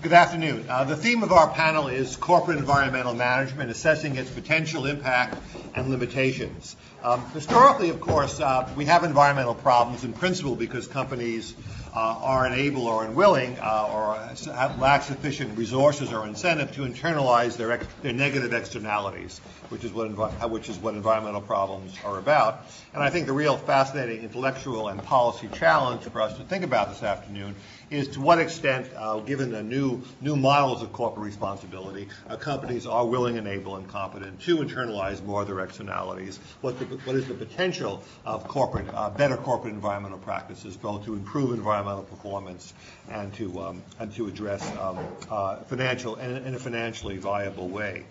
Good afternoon. The theme of our panel is corporate environmental management, assessing its potential impact and limitations. Historically, of course, we have environmental problems in principle because companies are unable or unwilling or lack sufficient resources or incentive to internalize their negative externalities, which is what environmental problems are about. And I think the real fascinating intellectual and policy challenge for us to think about this afternoon is to what extent, given the new models of corporate responsibility, companies are willing and able and competent to internalize more of their externalities. What is the potential of better corporate environmental practices, both to improve environmental performance and to address financial in a financially viable way.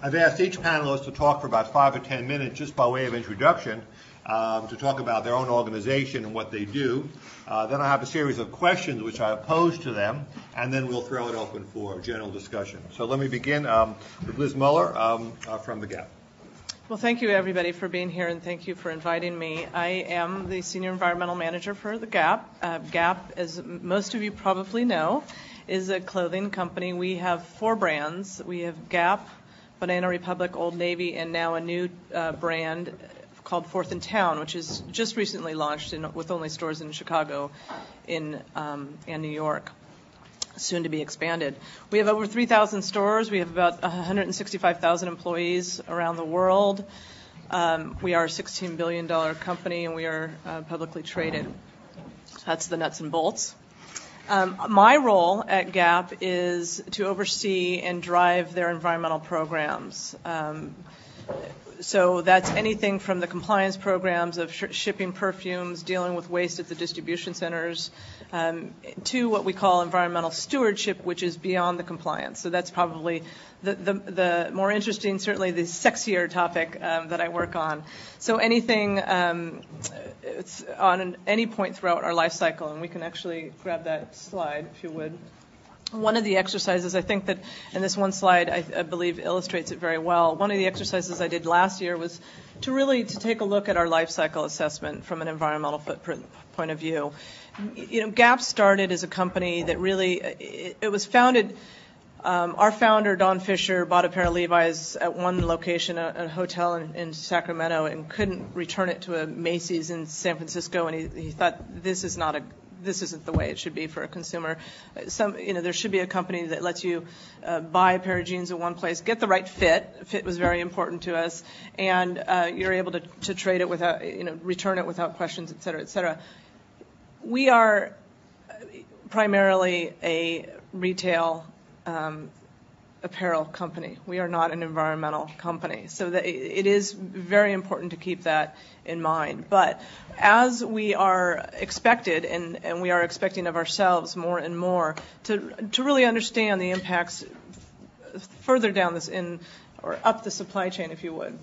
I've asked each panelist to talk for about 5 or 10 minutes just by way of introduction, to talk about their own organization and what they do. Then I have a series of questions which I pose to them, and then we'll throw it open for general discussion. So let me begin with Liz Muller from the Gap. Well, thank you, everybody, for being here, and thank you for inviting me. I am the Senior Environmental Manager for the Gap. Gap, as most of you probably know, is a clothing company. We have 4 brands. We have Gap, Banana Republic, Old Navy, and now a new brand called Fourth in Town, which is just recently launched with only stores in Chicago and New York, soon to be expanded. We have over 3,000 stores. We have about 165,000 employees around the world. We are a $16 billion company, and we are publicly traded. That's the nuts and bolts. My role at Gap is to oversee and drive their environmental programs. So that's anything from the compliance programs of shipping perfumes, dealing with waste at the distribution centers, to what we call environmental stewardship, which is beyond the compliance. So that's probably the more interesting, certainly the sexier topic that I work on. So anything it's on any point throughout our life cycle, and we can actually grab that slide if you would. One of the exercises, I think that, and this one slide I believe illustrates it very well, one of the exercises I did last year was to take a look at our life cycle assessment from an environmental footprint point of view. Gap started as a company that really, it was founded, our founder, Don Fisher, bought a pair of Levi's at one location, a hotel in Sacramento, and couldn't return it to a Macy's in San Francisco, and he thought, this isn't the way it should be for a consumer. There should be a company that lets you buy a pair of jeans at one place, get the right fit. Fit was very important to us, and you're able to trade it without, return it without questions, et cetera, et cetera. We are primarily a retail apparel company. We are not an environmental company. So it is very important to keep that in mind. But as we are expected, and we are expecting of ourselves more and more, to really understand the impacts further down or up the supply chain, if you would.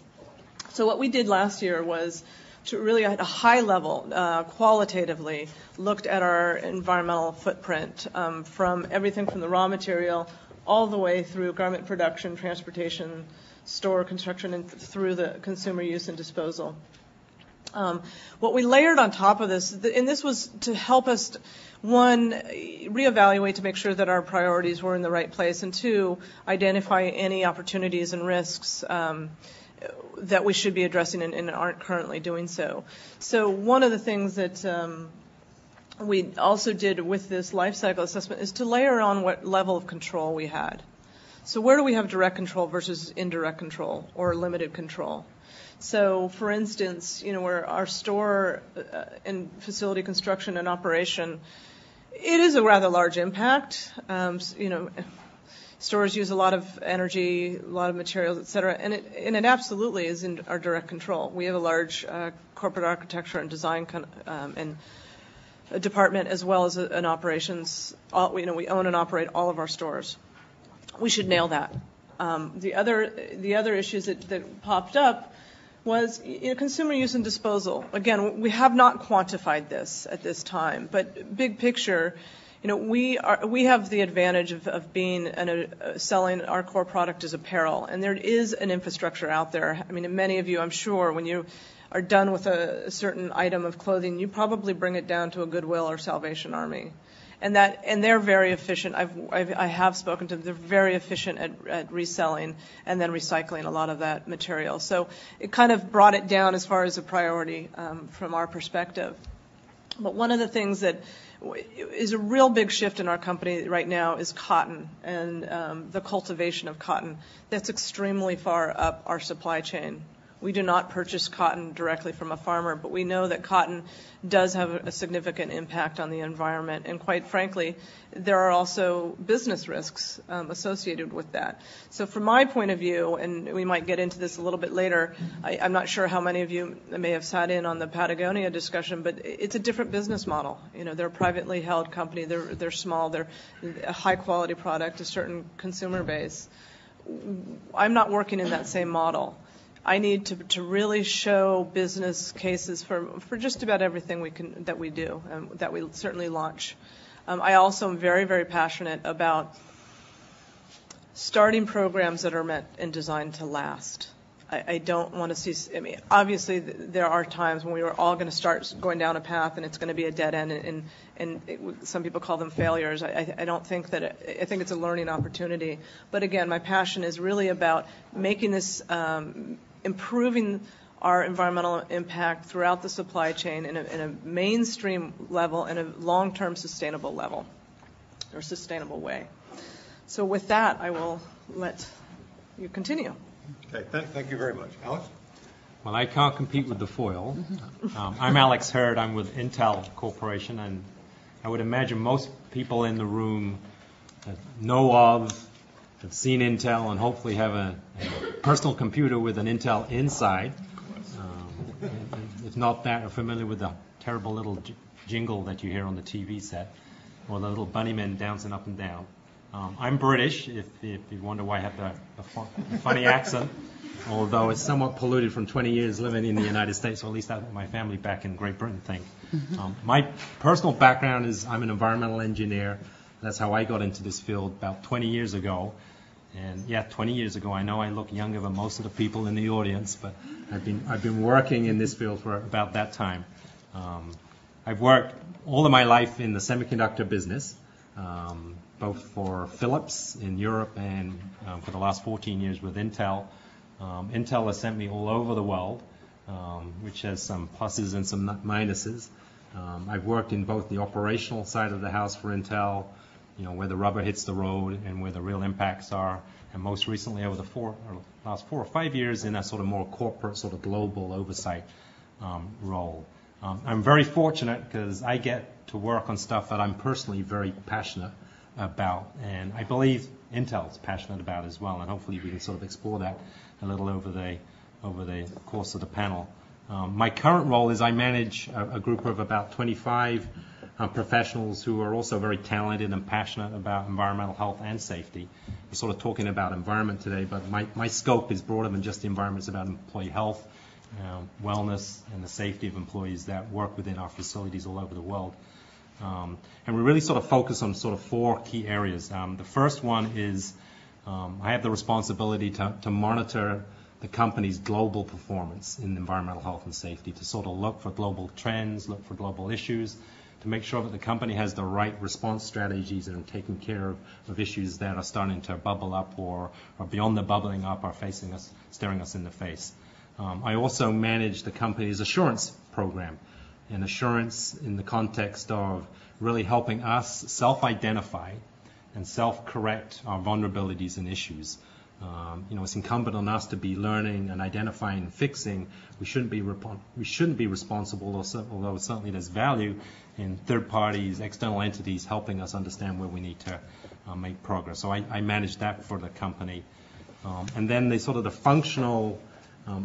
So what we did last year was to really, at a high level, qualitatively, looked at our environmental footprint from everything from the raw material all the way through garment production, transportation, store construction, and through the consumer use and disposal. What we layered on top of this, and this was to help us, one, reevaluate to make sure that our priorities were in the right place, and 2, identify any opportunities and risks that we should be addressing and aren't currently doing so. So one of the things that we also did with this life cycle assessment is to layer on what level of control we had. So where do we have direct control versus indirect control or limited control? So, for instance, where our store and facility construction and operation, it is a rather large impact. Stores use a lot of energy, a lot of materials, et cetera, and it absolutely is in our direct control. We have a large corporate architecture and design and a department, as well as an operations. We own and operate all of our stores. We should nail that. The other issues that popped up was consumer use and disposal. Again, we have not quantified this at this time, but big picture, we have the advantage of being selling our core product as apparel, and there is an infrastructure out there. I mean, many of you, I'm sure, when you are done with a certain item of clothing, you probably bring it down to a Goodwill or Salvation Army. And they're very efficient. I have spoken to them. They're very efficient at reselling and then recycling a lot of that material. So it kind of brought it down as far as a priority from our perspective. But one of the things that is a real big shift in our company right now is cotton and the cultivation of cotton. That's extremely far up our supply chain. We do not purchase cotton directly from a farmer, but we know that cotton does have a significant impact on the environment. And quite frankly, there are also business risks associated with that. So from my point of view, and we might get into this a little bit later, I'm not sure how many of you may have sat in on the Patagonia discussion, but it's a different business model. You know, they're a privately held company. They're small. They're a high-quality product, a certain consumer base. I'm not working in that same model. I need to really show business cases for just about everything that we do and that we certainly launch. I also am very, very passionate about starting programs that are meant and designed to last. I don't want to see, I mean, obviously there are times when we are all going to start going down a path and it's going to be a dead end, and some people call them failures. I don't think that, I think it's a learning opportunity. But again, my passion is really about making this, improving our environmental impact throughout the supply chain in a mainstream level and a long-term sustainable level or sustainable way. So with that, I will let you continue. Okay, thank you very much. Alex? Well, I can't compete with the foil. I'm Alex Hurd. I'm with Intel Corporation, and I would imagine most people in the room know of, have seen Intel, and hopefully have a personal computer with an Intel inside. If not that, are familiar with the terrible little jingle that you hear on the TV set, or the little bunny men dancing up and down. I'm British, if you wonder why I have the funny accent, although it's somewhat polluted from 20 years living in the United States, or at least that's what my family back in Great Britain think. My personal background is I'm an environmental engineer. That's how I got into this field about 20 years ago. And yeah, 20 years ago, I know I look younger than most of the people in the audience, but I've been working in this field for about that time. I've worked all of my life in the semiconductor business, both for Philips in Europe and for the last 14 years with Intel. Intel has sent me all over the world, which has some pluses and some minuses. I've worked in both the operational side of the house for Intel, you know, where the rubber hits the road and where the real impacts are, and most recently over the last 4 or 5 years in a sort of more corporate, sort of global oversight role. I'm very fortunate because I get to work on stuff that I'm personally very passionate about, and I believe Intel's passionate about as well, and hopefully we can sort of explore that a little over the course of the panel. My current role is I manage a group of about 25 professionals who are also very talented and passionate about environmental health and safety. We're sort of talking about environment today, but my scope is broader than just the environment. It's about employee health, wellness, and the safety of employees that work within our facilities all over the world. And we really sort of focus on sort of 4 key areas. The first one is I have the responsibility to monitor the company's global performance in environmental health and safety, to sort of look for global trends, look for global issues, to make sure that the company has the right response strategies and taking care of issues that are starting to bubble up or beyond the bubbling up are facing us, staring us in the face. I also manage the company's assurance program, and assurance in the context of really helping us self-identify and self-correct our vulnerabilities and issues. It's incumbent on us to be learning and identifying and fixing. We shouldn't be responsible, although certainly there's value in third parties, external entities helping us understand where we need to make progress. So I manage that for the company. And then the functional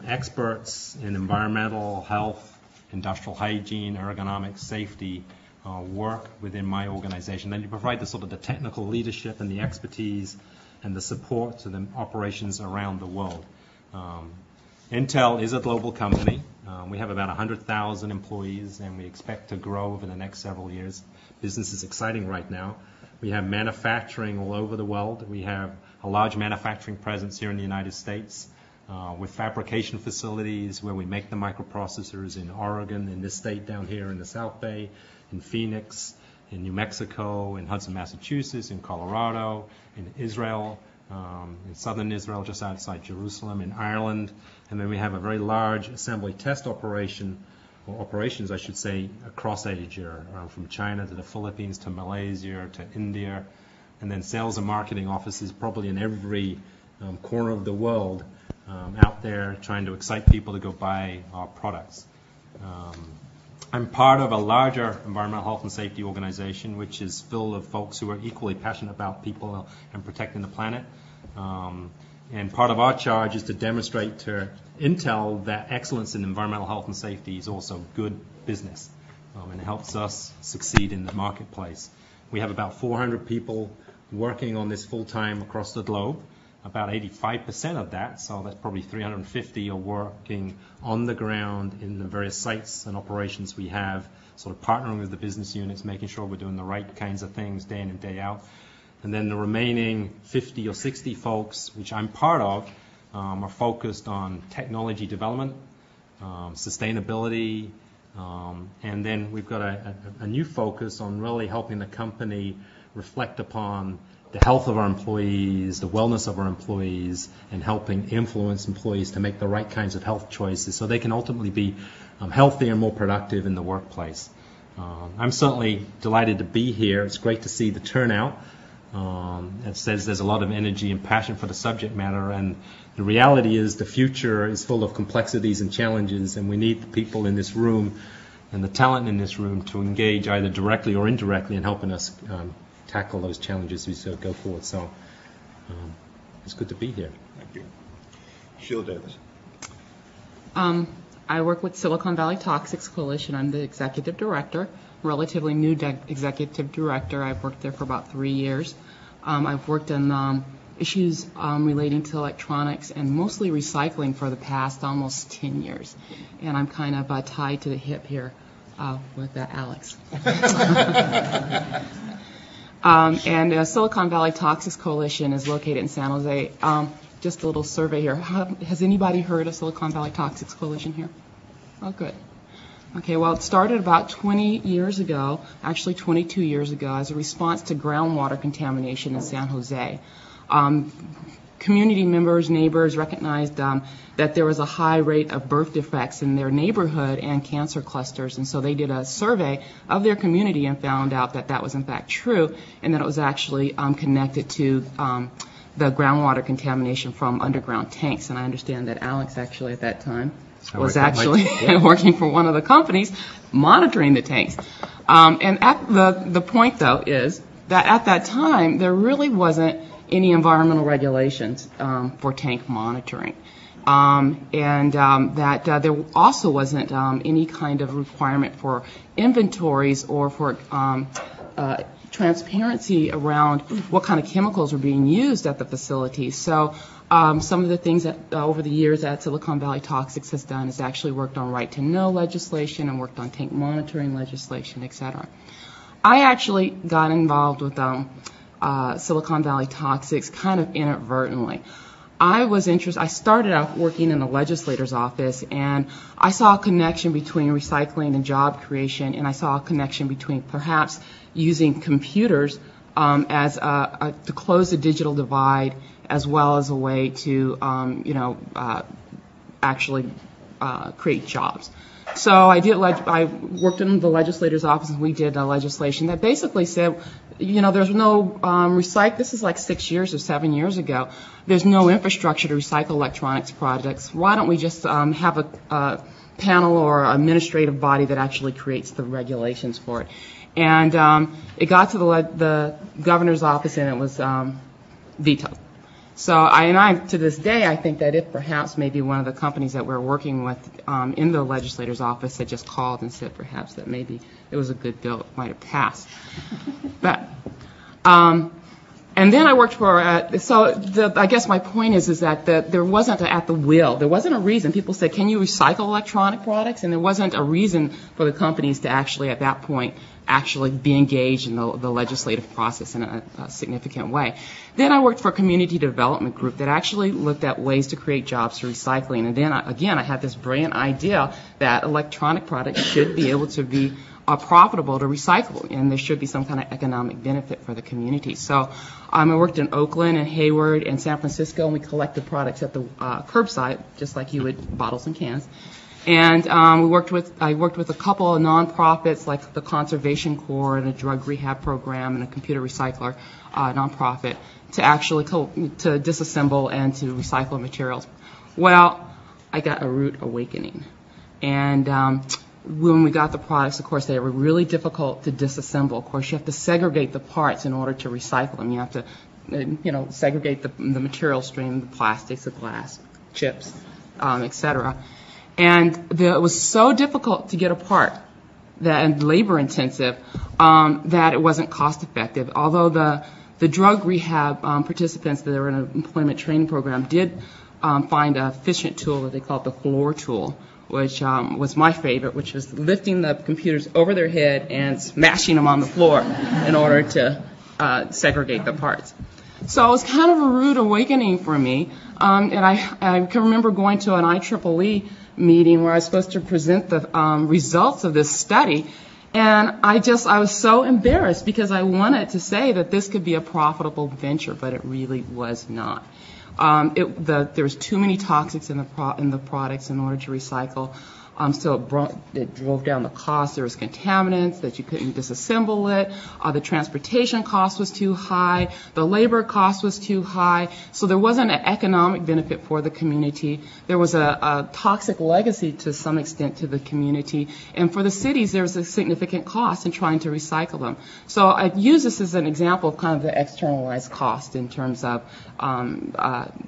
experts in environmental health, industrial hygiene, ergonomics, safety work within my organization. Then you provide the technical leadership and the expertise and the support to the operations around the world. Intel is a global company. We have about 100,000 employees, and we expect to grow over the next several years. Business is exciting right now. We have manufacturing all over the world. We have a large manufacturing presence here in the United States with fabrication facilities where we make the microprocessors in Oregon, in this state down here in the South Bay, in Phoenix, in New Mexico, in Hudson, Massachusetts, in Colorado, in Israel, in southern Israel, just outside Jerusalem, in Ireland. And then we have a very large assembly test operation, or operations, I should say, across Asia, from China to the Philippines to Malaysia to India. And then sales and marketing offices probably in every corner of the world out there trying to excite people to go buy our products. I'm part of a larger environmental health and safety organization, which is full of folks who are equally passionate about people and protecting the planet. And part of our charge is to demonstrate to Intel that excellence in environmental health and safety is also good business, and helps us succeed in the marketplace. We have about 400 people working on this full-time across the globe. About 85% of that, so that's probably 350, are working on the ground in the various sites and operations we have, sort of partnering with the business units, making sure we're doing the right kinds of things day in and day out. And then the remaining 50 or 60 folks, which I'm part of, are focused on technology development, sustainability, and then we've got a new focus on really helping the company reflect upon the health of our employees, the wellness of our employees, and helping influence employees to make the right kinds of health choices so they can ultimately be healthier and more productive in the workplace. I'm certainly delighted to be here. It's great to see the turnout. It says there's a lot of energy and passion for the subject matter, and the reality is the future is full of complexities and challenges, and we need the people in this room and the talent in this room to engage either directly or indirectly in helping us tackle those challenges as we go forward. So it's good to be here. Thank you. Sheila Davis. I work with Silicon Valley Toxics Coalition. I'm the executive director, relatively new executive director. I've worked there for about 3 years. I've worked on issues relating to electronics and mostly recycling for the past almost 10 years. And I'm kind of tied to the hip here with Alex. And Silicon Valley Toxics Coalition is located in San Jose. Just a little survey here. Has anybody heard of Silicon Valley Toxics Coalition here? Oh, good. Okay, well, it started about 20 years ago, actually 22 years ago, as a response to groundwater contamination in San Jose. Community members, neighbors recognized that there was a high rate of birth defects in their neighborhood and cancer clusters, and so they did a survey of their community and found out that that was in fact true, and that it was actually connected to the groundwater contamination from underground tanks. And I understand that Alex actually at that time was actually working for one of the companies monitoring the tanks. And at the point, though, is that at that time there really wasn't any environmental regulations for tank monitoring. That there also wasn't any kind of requirement for inventories or for transparency around what kind of chemicals were being used at the facility. So some of the things that over the years that Silicon Valley Toxics has done is actually worked on right to know legislation and worked on tank monitoring legislation, et cetera. I actually got involved with Silicon Valley Toxics kind of inadvertently. I started out working in the legislator's office, and I saw a connection between recycling and job creation, and I saw a connection between perhaps using computers to close the digital divide, as well as a way to actually create jobs. So I worked in the legislator's office, and we did legislation that basically said, there's no this is like 6 years or 7 years ago. There's no infrastructure to recycle electronics products. Why don't we just have a panel or administrative body that actually creates the regulations for it? And it got to the governor's office, and it was vetoed. So I to this day, I think that if perhaps maybe one of the companies that we're working with in the legislator's office had just called and said perhaps that maybe it was a good bill, it might have passed. But and then I worked for I guess my point is that there wasn't at the will. There wasn't a reason. People said, can you recycle electronic products? And there wasn't a reason for the companies to actually at that point actually be engaged in the legislative process in a significant way. Then I worked for a community development group that actually looked at ways to create jobs through recycling. And then, again, I had this brilliant idea that electronic products should be able to be profitable to recycle, and there should be some kind of economic benefit for the community. So I worked in Oakland and Hayward and San Francisco, and we collected products at the curbside, just like you would bottles and cans. And I worked with a couple of nonprofits like the Conservation Corps and a drug rehab program and a computer recycler nonprofit to actually to disassemble and to recycle materials. Well, I got a rude awakening. And when we got the products, of course, they were really difficult to disassemble. Of course, you have to segregate the parts in order to recycle them. You have to, segregate the material stream, the plastics, the glass, chips, etc. And it was so difficult to get apart and labor intensive that it wasn't cost effective. Although the drug rehab participants that were in an employment training program did find an efficient tool that they called the floor tool, which was my favorite, which was lifting the computers over their head and smashing them on the floor in order to segregate the parts. So it was kind of a rude awakening for me. And I can remember going to an IEEE meeting where I was supposed to present the results of this study. And I was so embarrassed because I wanted to say that this could be a profitable venture, but it really was not. There was too many toxics in the products in order to recycle. So it drove down the cost. There was contaminants that you couldn't disassemble it. The transportation cost was too high. The labor cost was too high. So there wasn't an economic benefit for the community. There was a toxic legacy to some extent to the community. And for the cities, there was a significant cost in trying to recycle them. So I use this as an example of kind of the externalized cost in terms of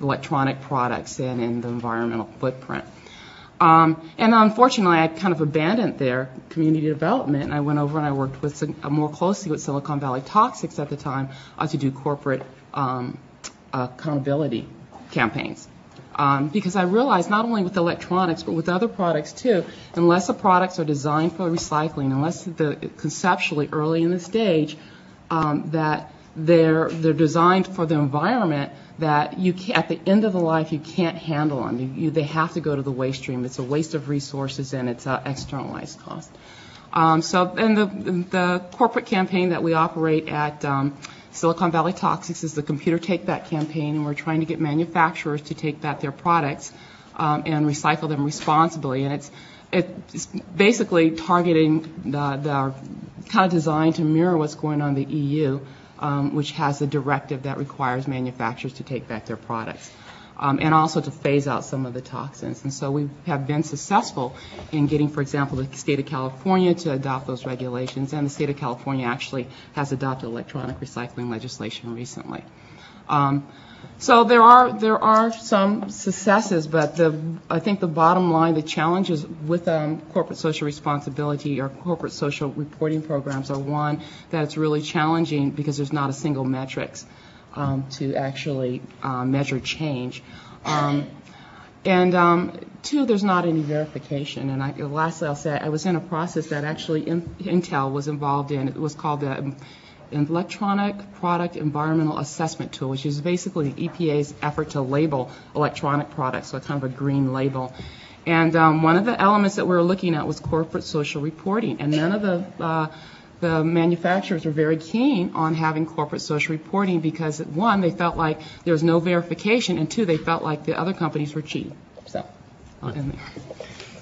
electronic products and in the environmental footprint. And unfortunately, I kind of abandoned their community development, and I went over and I worked with more closely with Silicon Valley Toxics at the time to do corporate accountability campaigns. Because I realized not only with electronics, but with other products too, unless the products are designed for recycling, unless they're conceptually early in the stage, that they're designed for the environment, that at the end of the life you can't handle them. They have to go to the waste stream. It's a waste of resources and it's an externalized cost. And the corporate campaign that we operate at Silicon Valley Toxics is the Computer Take Back campaign, and we're trying to get manufacturers to take back their products and recycle them responsibly. And it's basically targeting the kind of designed to mirror what's going on in the EU. Which has a directive that requires manufacturers to take back their products and also to phase out some of the toxins. And so we have been successful in getting, for example, the state of California to adopt those regulations, and the state of California actually has adopted electronic recycling legislation recently. So there are some successes, but I think the bottom line, the challenges with corporate social responsibility or corporate social reporting programs are, one, that it's really challenging because there's not a single metrics to actually measure change. And two, there's not any verification. And lastly, I'll say I was in a process that actually Intel was involved in. It was called the Electronic Product Environmental Assessment Tool, which is basically the EPA's effort to label electronic products, so kind of a green label. And one of the elements that we were looking at was corporate social reporting, and none of the manufacturers were very keen on having corporate social reporting because, one, they felt like there was no verification, and two, they felt like the other companies were cheating. So,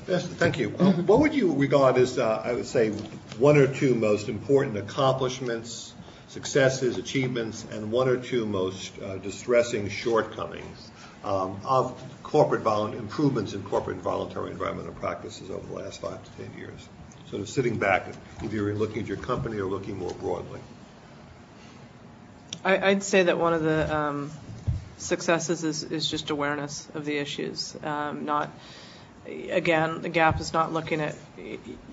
Yes, thank you. What would you regard as, I would say, one or two most important accomplishments, successes, achievements, and one or two most distressing shortcomings of corporate improvements in corporate voluntary environmental practices over the last 5 to 10 years? Sort of sitting back, either you're looking at your company or looking more broadly. I'd say that one of the successes is just awareness of the issues. Again, the Gap is not looking at,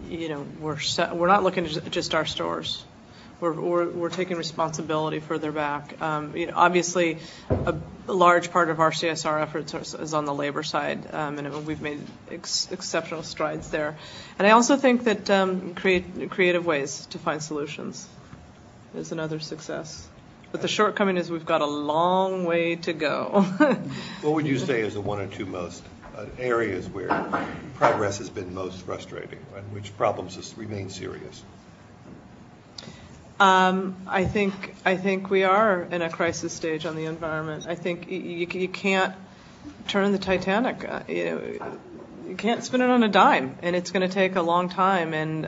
we're not looking at just our stores. We're taking responsibility further back. Obviously, a large part of our CSR efforts is on the labor side, and we've made exceptional strides there. And I also think that creative ways to find solutions is another success. But the shortcoming is we've got a long way to go. What would you say is the one or two most areas where progress has been most frustrating, and which problems remain serious? I think we are in a crisis stage on the environment. I think you can't turn the Titanic. You can't spin it on a dime, and it's going to take a long time. And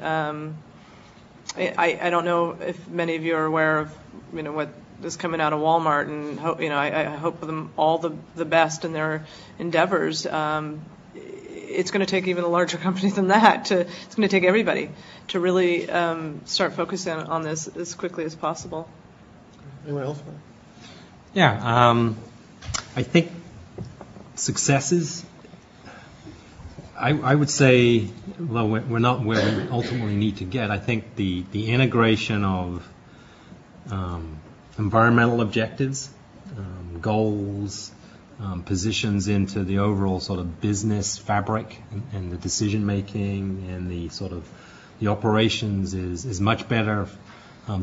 I don't know if many of you are aware of what is coming out of Walmart, and I hope for them all the best in their endeavors. It's going to take even a larger company than that. It's going to take everybody to really start focusing on this as quickly as possible. Anyone else? Yeah, I think successes, I would say, well, we're not where we ultimately need to get. I think the integration of environmental objectives, goals, positions into the overall sort of business fabric and the decision making and the sort of the operations is much better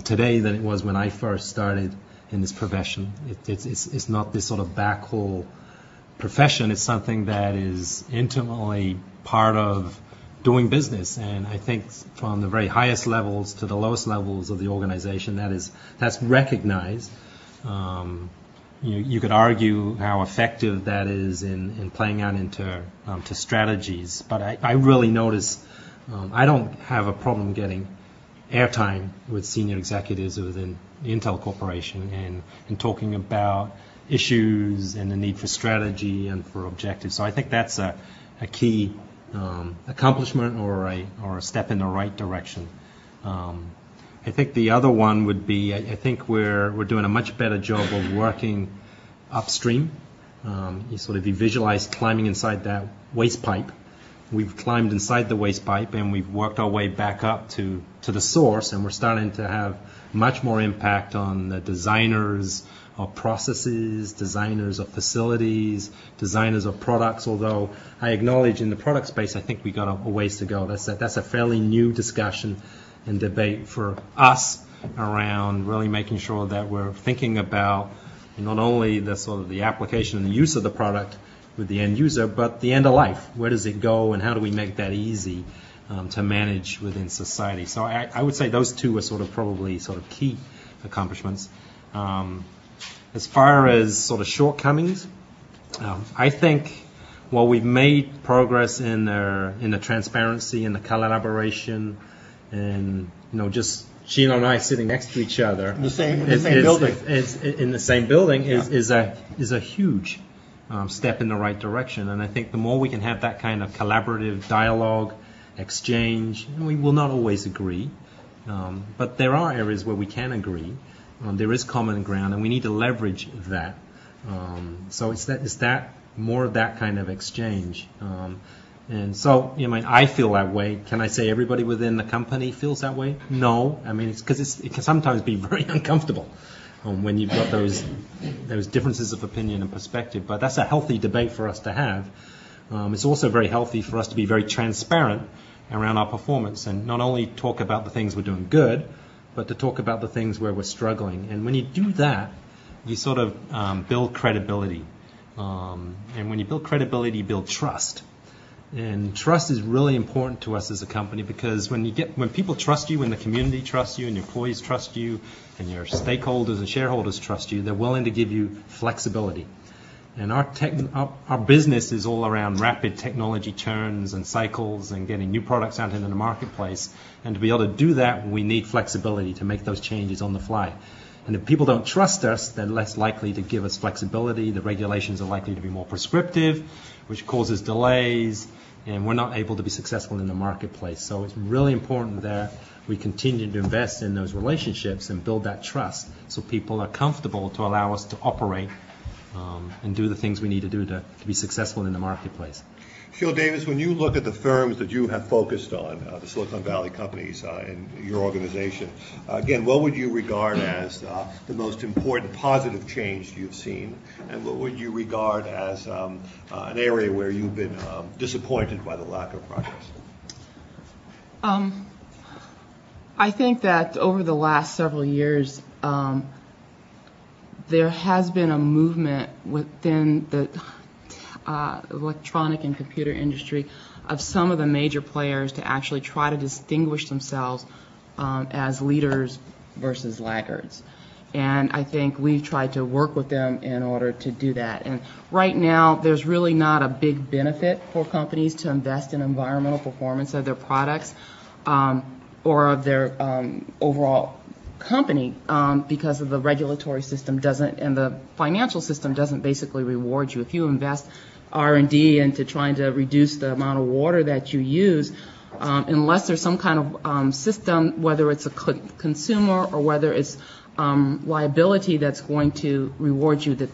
today than it was when I first started in this profession. It's not this sort of backhaul profession. It's something that is intimately part of doing business, and I think from the very highest levels to the lowest levels of the organization, that's recognized. You could argue how effective that is in playing out into to strategies, but I really notice I don't have a problem getting airtime with senior executives within the Intel Corporation and talking about issues and the need for strategy and for objectives. So I think that's a key accomplishment or a step in the right direction. I think the other one would be, I think we're doing a much better job of working upstream. You visualize climbing inside that waste pipe. We've climbed inside the waste pipe and we've worked our way back up to the source, and we're starting to have much more impact on the designers of processes, designers of facilities, designers of products, although I acknowledge in the product space I think we got a ways to go. That's a fairly new discussion and debate for us around really making sure that we're thinking about not only the sort of the application and the use of the product with the end user, but the end of life. Where does it go, and how do we make that easy to manage within society? So I would say those two are probably key accomplishments. As far as sort of shortcomings, I think while we've made progress in the transparency and the collaboration, and just Sheila and I sitting next to each other in the same building is a huge step in the right direction. And I think the more we can have that kind of collaborative dialogue, exchange, and we will not always agree, but there are areas where we can agree. There is common ground, and we need to leverage that. So it's that more of that kind of exchange. And so, I feel that way. Can I say everybody within the company feels that way? No. It's because it can sometimes be very uncomfortable when you've got those differences of opinion and perspective. But that's a healthy debate for us to have. It's also very healthy for us to be very transparent around our performance and not only talk about the things we're doing good, but to talk about the things where we're struggling. And when you do that, you sort of build credibility. And when you build credibility, you build trust. And trust is really important to us as a company, because when people trust you, when the community trusts you, and your employees trust you, and your stakeholders and shareholders trust you, they're willing to give you flexibility. And our business is all around rapid technology turns and cycles and getting new products out into the marketplace. And to be able to do that, we need flexibility to make those changes on the fly. And if people don't trust us, they're less likely to give us flexibility. The regulations are likely to be more prescriptive, which causes delays, and we're not able to be successful in the marketplace. So it's really important that we continue to invest in those relationships and build that trust so people are comfortable to allow us to operate and do the things we need to do to be successful in the marketplace. Sheila Davis, when you look at the firms that you have focused on, the Silicon Valley companies in your organization, again, what would you regard as the most important positive change you've seen, and what would you regard as an area where you've been disappointed by the lack of progress? I think that over the last several years, there has been a movement within the electronic and computer industry of some of the major players to actually try to distinguish themselves as leaders versus laggards. And I think we've tried to work with them in order to do that. And right now, there's really not a big benefit for companies to invest in environmental performance of their products or of their overall company because of the regulatory system doesn't, and the financial system doesn't basically reward you. If you invest R&D into trying to reduce the amount of water that you use, unless there's some kind of system, whether it's a consumer or whether it's liability that's going to reward you, that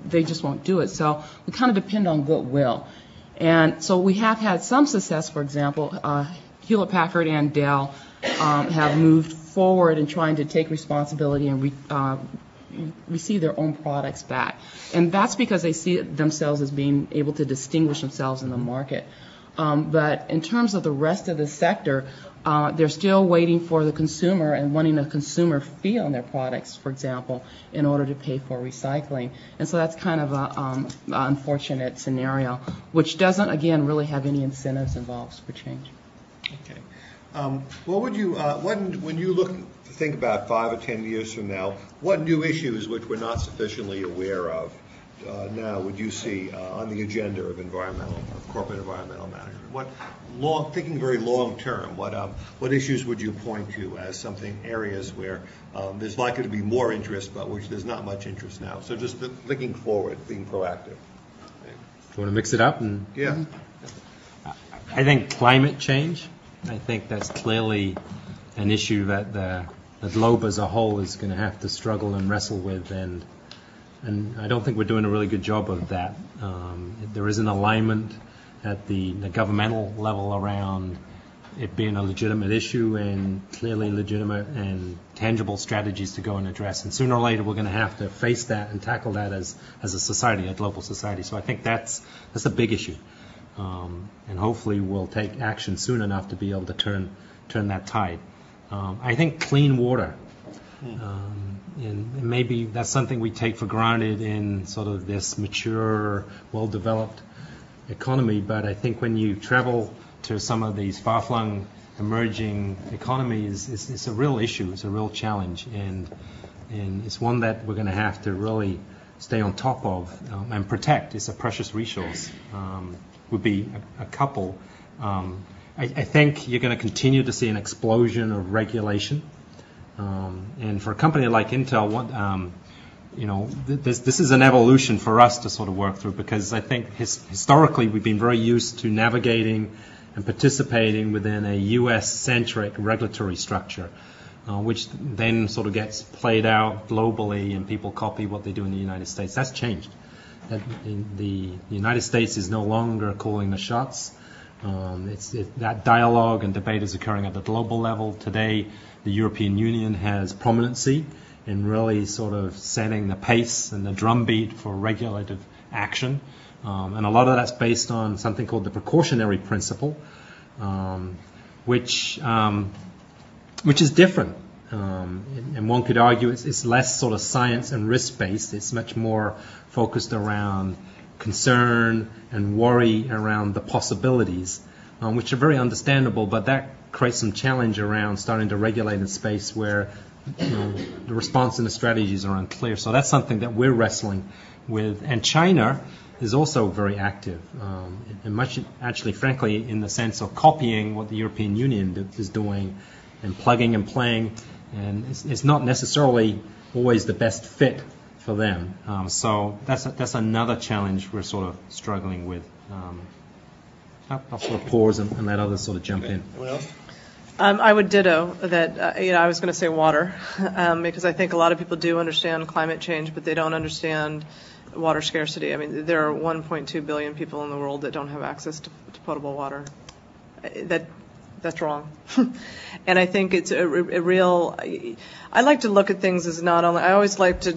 they just won't do it. So we kind of depend on goodwill. And so we have had some success. For example, Hewlett-Packard and Dell have moved forward in trying to take responsibility and receive their own products back. And that's because they see themselves as being able to distinguish themselves in the market. But in terms of the rest of the sector, they're still waiting for the consumer and wanting a consumer fee on their products, for example, in order to pay for recycling. And so that's kind of an unfortunate scenario, which doesn't, again, really have any incentives involved for change. Okay. What would you, when you think about 5 or 10 years from now, what new issues which we're not sufficiently aware of now would you see on the agenda of corporate environmental management? Thinking very long term, what issues would you point to as areas where there's likely to be more interest, but which there's not much interest now? So just thinking forward, being proactive. Do you want to mix it up? Yeah. I think climate change. I think that's clearly an issue that the globe as a whole is going to have to struggle and wrestle with, and I don't think we're doing a really good job of that. There is an alignment at the governmental level around it being a legitimate issue and clearly legitimate and tangible strategies to go and address. And sooner or later, we're going to have to face that and tackle that as a society, a global society. So I think that's a big issue. And hopefully we'll take action soon enough to be able to turn that tide. I think clean water. And maybe that's something we take for granted in sort of this mature, well-developed economy, but I think when you travel to some of these far-flung emerging economies, it's a real issue, it's a real challenge, and it's one that we're going to have to really stay on top of and protect. It's a precious resource. Would be a couple. I think you're going to continue to see an explosion of regulation. And for a company like Intel, this is an evolution for us to sort of work through, because I think historically we've been very used to navigating and participating within a U.S.-centric regulatory structure, which then sort of gets played out globally and people copy what they do in the United States. That's changed. The United States is no longer calling the shots. That dialogue and debate is occurring at the global level. Today, the European Union has prominency in really sort of setting the pace and the drumbeat for regulative action. And a lot of that's based on something called the precautionary principle, which is different. And one could argue it's less sort of science and risk-based. It's much more focused around concern and worry around the possibilities, which are very understandable, but that creates some challenge around starting to regulate in space where the response and the strategies are unclear. So that's something that we're wrestling with. And China is also very active, and much actually, frankly, in the sense of copying what the European Union is doing and plugging and playing, and it's not necessarily always the best fit for them. So that's another challenge we're sort of struggling with. I'll sort of pause and let others sort of jump in. Anyone else? I would ditto that. I was going to say water, because I think a lot of people do understand climate change, but they don't understand water scarcity. I mean, there are 1.2 billion people in the world that don't have access to potable water. That's wrong. And I think it's a real. I like to look at things as not only. I always like to.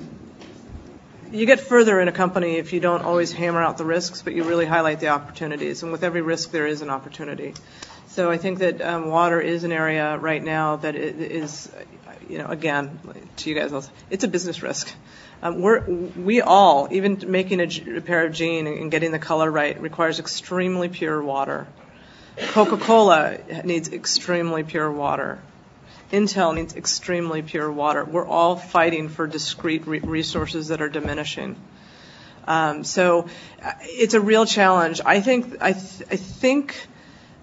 You get further in a company if you don't always hammer out the risks, but you really highlight the opportunities. And with every risk, there is an opportunity. So I think that water is an area right now that is, again, to you guys also, it's a business risk. We all, even making a pair of jeans and getting the color right, requires extremely pure water. Coca-Cola needs extremely pure water. Intel needs extremely pure water. We're all fighting for discrete resources that are diminishing. So it's a real challenge. I think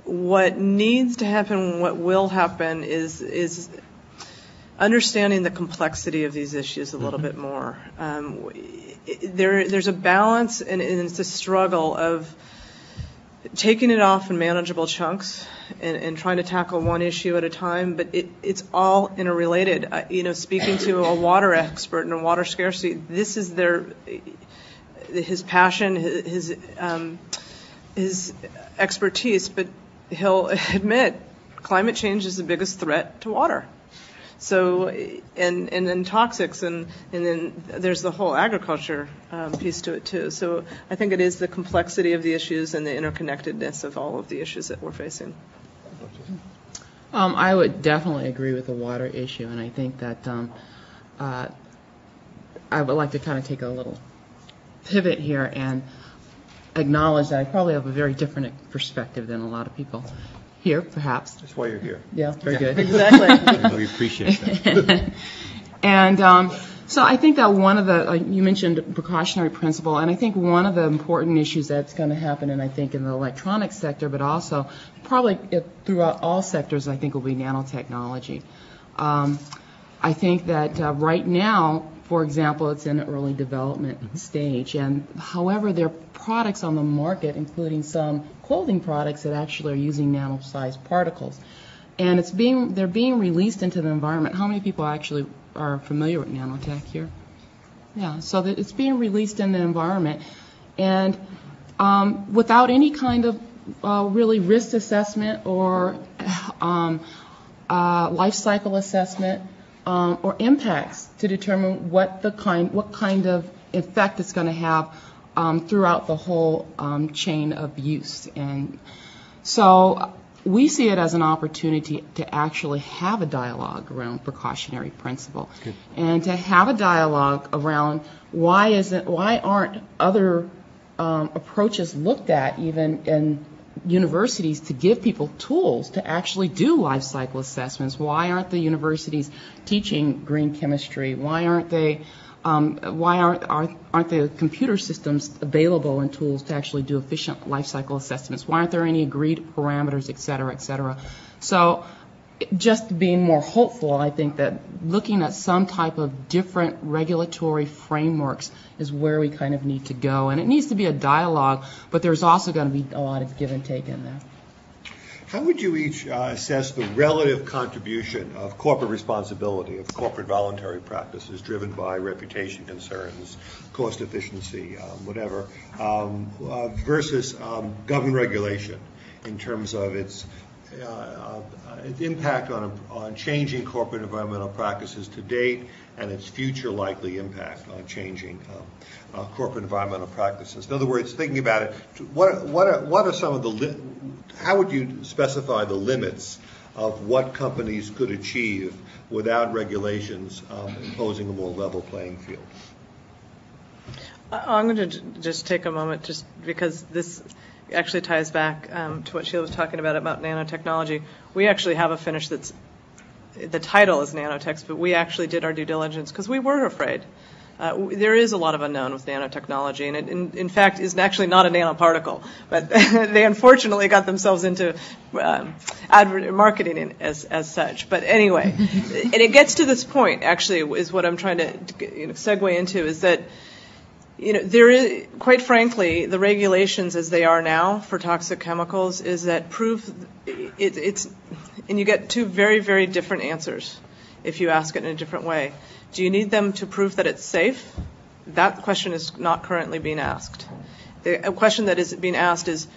what needs to happen, what will happen, is understanding the complexity of these issues a little bit more. There's a balance, and it's a struggle of taking it off in manageable chunks and trying to tackle one issue at a time, but it's all interrelated. Speaking to a water expert and a water scarcity, this is his passion, his expertise, but he'll admit climate change is the biggest threat to water. So, and then toxics, and then there's the whole agriculture piece to it too. So I think it is the complexity of the issues and the interconnectedness of all of the issues that we're facing. I would definitely agree with the water issue, and I think that I would like to kind of take a little pivot here and acknowledge that I probably have a very different perspective than a lot of people here, perhaps. That's why you're here. Yeah, very good. Exactly. We appreciate that. And so I think that one of the, you mentioned precautionary principle, and I think one of the important issues that's going to happen, and I think in the electronics sector, but also probably throughout all sectors, I think will be nanotechnology. I think that right now, for example, it's in an early development stage, and however, there are products on the market, including some clothing products that actually are using nano-sized particles, and they're being released into the environment. How many people actually are familiar with nanotech here? Yeah, so that it's being released in the environment, and without any kind of really risk assessment or life cycle assessment or impacts to determine what kind of effect it's going to have throughout the whole chain of use. And so we see it as an opportunity to actually have a dialogue around precautionary principle. Good. And to have a dialogue around why aren't other approaches looked at even in universities to give people tools to actually do life cycle assessments. Why aren't the universities teaching green chemistry? Why aren't they aren't the computer systems available and tools to actually do efficient life cycle assessments? Why aren't there any agreed parameters, et cetera, et cetera? So just being more hopeful, I think that looking at some type of different regulatory frameworks is where we kind of need to go. And it needs to be a dialogue, but there's also going to be a lot of give and take in there. How would you each assess the relative contribution of corporate responsibility, of corporate voluntary practices driven by reputation concerns, cost efficiency, whatever, versus government regulation in terms of its impact on changing corporate environmental practices to date and its future likely impact on changing corporate environmental practices? In other words, thinking about it, what are some of the how would you specify the limits of what companies could achieve without regulations imposing a more level playing field? I'm going to just take a moment, just because this actually ties back to what Sheila was talking about nanotechnology. We actually have a finish that's, the title is nanotechs, but we actually did our due diligence because we were afraid. There is a lot of unknown with nanotechnology, and it, in fact, is actually not a nanoparticle. But they unfortunately got themselves into marketing as such. But anyway, and it gets to this point, actually, is what I'm trying to segue into, is that there is, quite frankly, the regulations as they are now for toxic chemicals is that it's, and you get two very, very different answers if you ask it in a different way. Do you need them to prove that it's safe? That question is not currently being asked. The question that is being asked is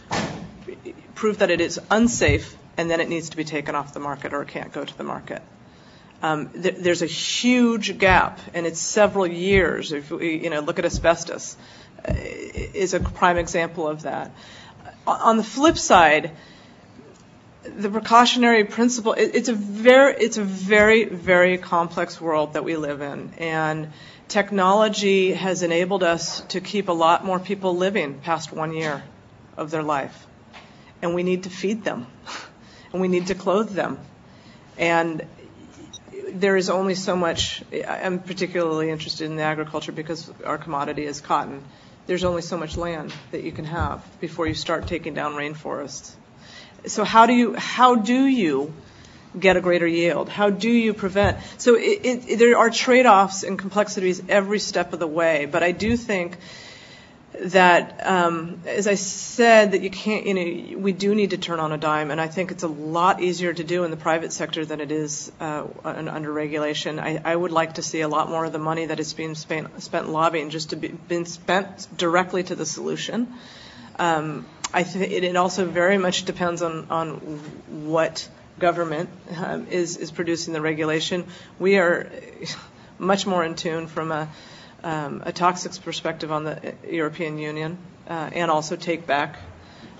prove that it is unsafe, and then it needs to be taken off the market or it can't go to the market. There's a huge gap, and it's several years. If we, look at asbestos, is a prime example of that. On the flip side, the precautionary principle, it's a very, very complex world that we live in. And technology has enabled us to keep a lot more people living past 1 year of their life. And we need to feed them. And we need to clothe them. And there is only so much. I'm particularly interested in the agriculture because our commodity is cotton. There's only so much land that you can have before you start taking down rainforests. So how do you get a greater yield? How do you prevent? So there are trade-offs and complexities every step of the way. But I do think that, as I said, that you can't. We do need to turn on a dime, and I think it's a lot easier to do in the private sector than it is under regulation. I would like to see a lot more of the money that is being spent lobbying just to been spent directly to the solution. I think it also very much depends on what government is producing the regulation. We are much more in tune from a toxics perspective on the European Union, and also take back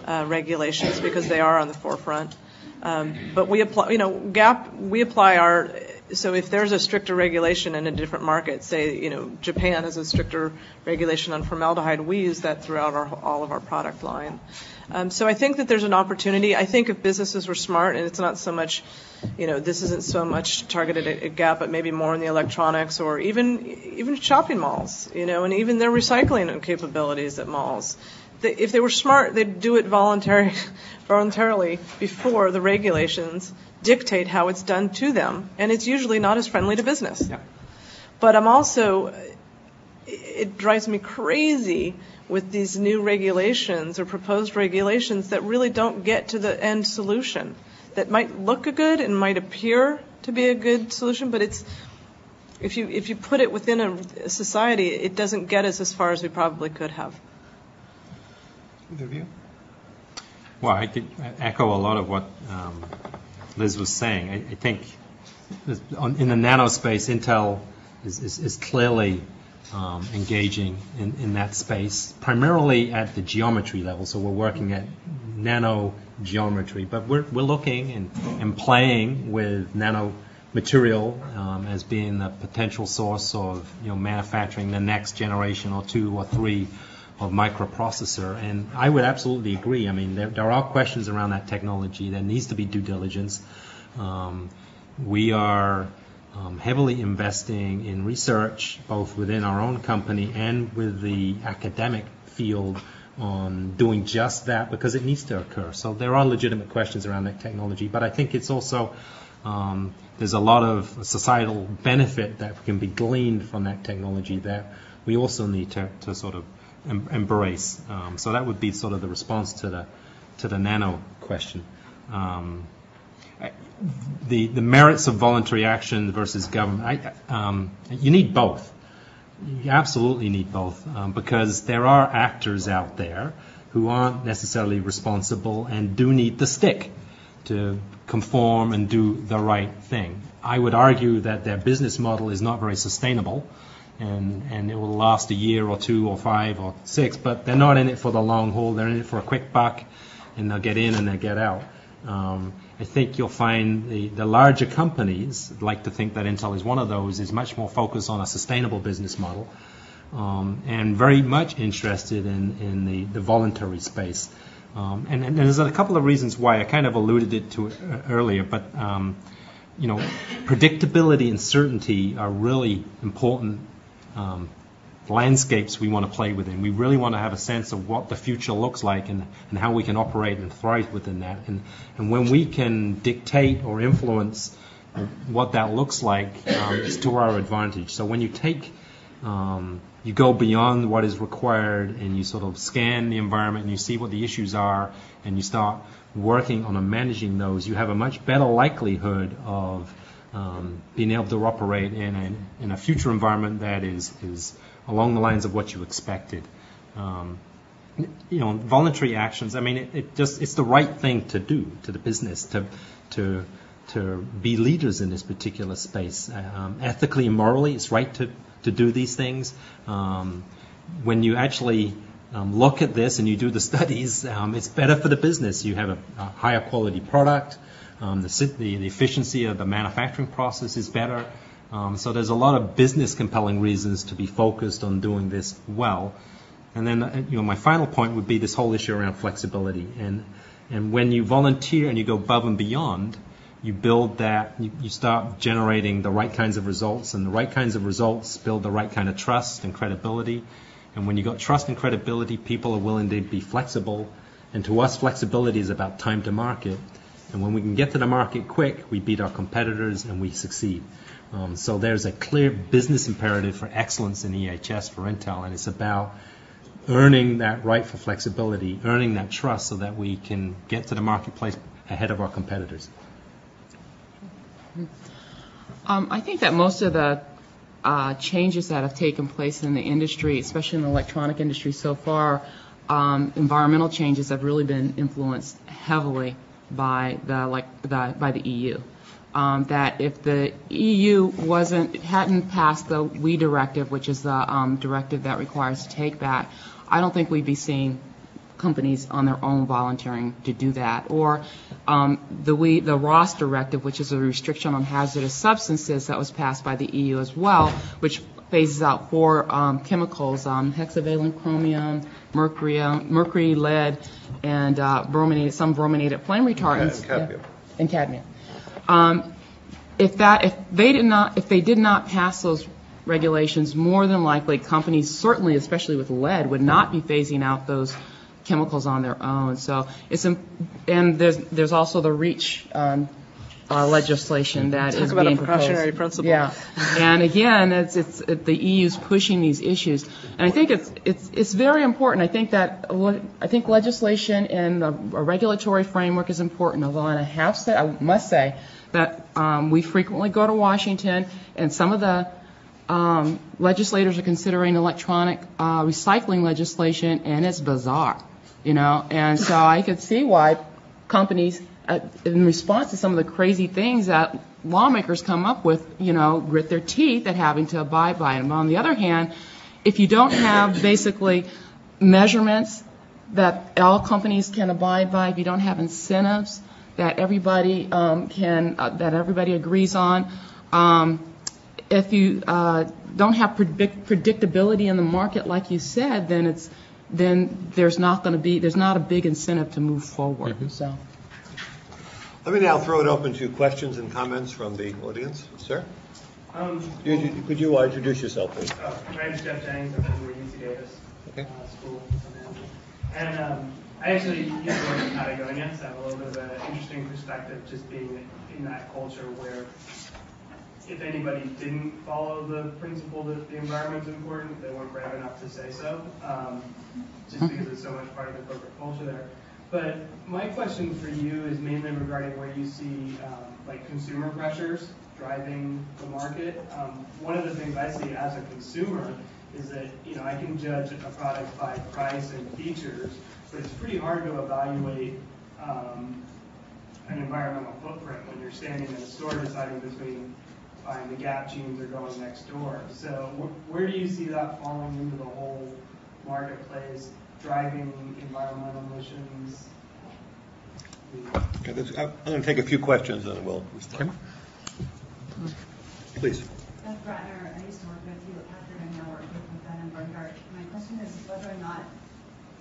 regulations because they are on the forefront. But we apply, GAP. We apply our. So if there's a stricter regulation in a different market, say Japan has a stricter regulation on formaldehyde, we use that throughout all of our product line. So I think that there's an opportunity. I think if businesses were smart, and it's not so much, this isn't so much targeted at Gap, but maybe more in the electronics or even shopping malls, and even their recycling capabilities at malls. If they were smart, they'd do it voluntarily before the regulations dictate how it's done to them, and it's usually not as friendly to business. Yeah. But it drives me crazy with these new regulations or proposed regulations that really don't get to the end solution. That might look good and might appear to be a good solution, but if you put it within a society, it doesn't get us as far as we probably could have. Either of you? Well, I could echo a lot of what Liz was saying. I think in the nano space, Intel is clearly engaging in that space, primarily at the geometry level. So we're working at nano geometry, but we're looking and playing with nano material as being the potential source of manufacturing the next generation or 2 or 3 of microprocessor. And I would absolutely agree. I mean, there are questions around that technology. There needs to be due diligence. We are heavily investing in research, both within our own company and with the academic field, on doing just that because it needs to occur. So there are legitimate questions around that technology, but I think it's also there's a lot of societal benefit that can be gleaned from that technology that we also need to sort of embrace. So that would be sort of the response to the nano question. The merits of voluntary action versus government. You need both. You absolutely need both because there are actors out there who aren't necessarily responsible and do need the stick to conform and do the right thing. I would argue that their business model is not very sustainable, and it will last a year or 2 or 5 or 6, but they're not in it for the long haul. They're in it for a quick buck, and they'll get in and they'll get out. I think you'll find the larger companies, like to think that Intel is one of those, is much more focused on a sustainable business model and very much interested in the voluntary space. And there's a couple of reasons why. I kind of alluded to it earlier, but predictability and certainty are really important landscapes we want to play within. We really want to have a sense of what the future looks like and how we can operate and thrive within that. And when we can dictate or influence what that looks like, it's to our advantage. So when you you go beyond what is required and you sort of scan the environment and you see what the issues are and you start working on managing those, you have a much better likelihood of being able to operate in a future environment that is along the lines of what you expected. Voluntary actions, I mean, it's the right thing to do to the business to be leaders in this particular space. Ethically and morally, it's right to do these things. When you actually look at this and you do the studies, it's better for the business. You have a higher quality product. The efficiency of the manufacturing process is better. So there's a lot of business compelling reasons to be focused on doing this well. And then, my final point would be this whole issue around flexibility. And when you volunteer and you go above and beyond, you build that, you start generating the right kinds of results, and the right kinds of results build the right kind of trust and credibility. And when you've got trust and credibility, people are willing to be flexible. And to us, flexibility is about time to market. And when we can get to the market quick, we beat our competitors and we succeed. So there's a clear business imperative for excellence in EHS for Intel, and it's about earning that right for flexibility, earning that trust so that we can get to the marketplace ahead of our competitors. I think that most of the changes that have taken place in the industry, especially in the electronic industry so far, environmental changes have really been influenced heavily by the EU. That if the EU hadn't passed the WE directive, which is the directive that requires take back, I don't think we'd be seeing companies on their own volunteering to do that. Or the ROS directive, which is a restriction on hazardous substances that was passed by the EU as well, which phases out 4 chemicals, hexavalent chromium, mercury, lead, and some brominated flame retardants. And cadmium. If they did not pass those regulations, more than likely companies, certainly especially with lead, would not be phasing out those chemicals on their own. So and there's also the REACH legislation that is being proposed. Precautionary principle. Yeah, and again, it's the EU's pushing these issues, and I think it's very important. I think legislation and a regulatory framework is important. Although I must say that we frequently go to Washington, and some of the legislators are considering electronic recycling legislation, and it's bizarre, And so I could see why companies, in response to some of the crazy things that lawmakers come up with, grit their teeth at having to abide by them. On the other hand, if you don't have basically measurements that all companies can abide by, if you don't have incentives that everybody that everybody agrees on, if you don't have predictability in the market, like you said, then there's not a big incentive to move forward. Mm-hmm. So. Let me now throw it open to questions and comments from the audience. Sir? Could you introduce yourself, please? My name is Jeff Jennings. I'm from UC Davis School of Management. And I actually used to work in Patagonia, so I have a little bit of an interesting perspective just being in that culture where if anybody didn't follow the principle that the environment's important, they weren't brave enough to say so, just because it's so much part of the corporate culture there. But my question for you is mainly regarding where you see consumer pressures driving the market. One of the things I see as a consumer is that I can judge a product by price and features, but it's pretty hard to evaluate an environmental footprint when you're standing in a store deciding between buying the Gap jeans or going next door. So where do you see that falling into the whole marketplace, driving environmental emissions? Okay, I'm going to take a few questions and then we'll start. Please. Beth Bratner, I used to work with you at Packard and now work with Ben and Bernhardt. My question is whether or not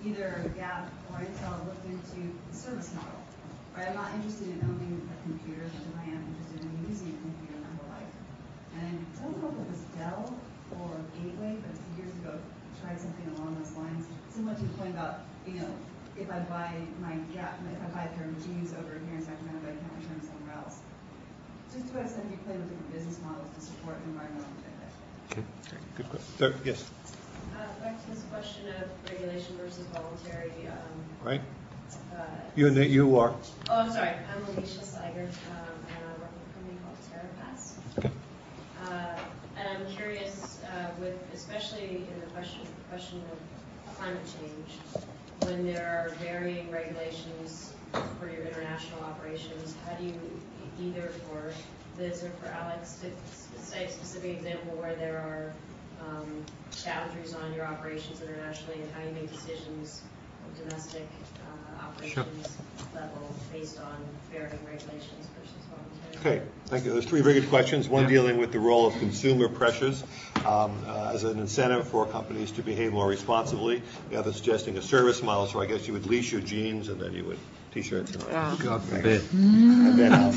either Gap or Intel looked into the service model. Right? I'm not interested in owning a computer because I am interested in using a computer my whole life. And I don't know if it was Dell or Gateway, but a few years ago tried something along those lines, similar to the point about, if I buy if I buy a pair of jeans over here in Sacramento, but I can't return them somewhere else. Just to what extent do you play with different business models to support environmental protection? Okay, good question. Sir, yes. Back to this question of regulation versus voluntary. Right. You are. Oh, I'm sorry. I'm Alicia Seiger, and I work with a company called TerraPass. Okay. And I'm curious, especially in the question of climate change, when there are varying regulations for your international operations, how do you, either for Liz or for Alex, to say a specific example where there are boundaries on your operations internationally and how you make decisions at domestic operations level based on varying regulations versus voluntary. Okay, thank you. There's three very good questions. One dealing with the role of consumer pressures as an incentive for companies to behave more responsibly. The other suggesting a service model, so I guess you would lease your jeans and then you would T-shirts. God forbid. And then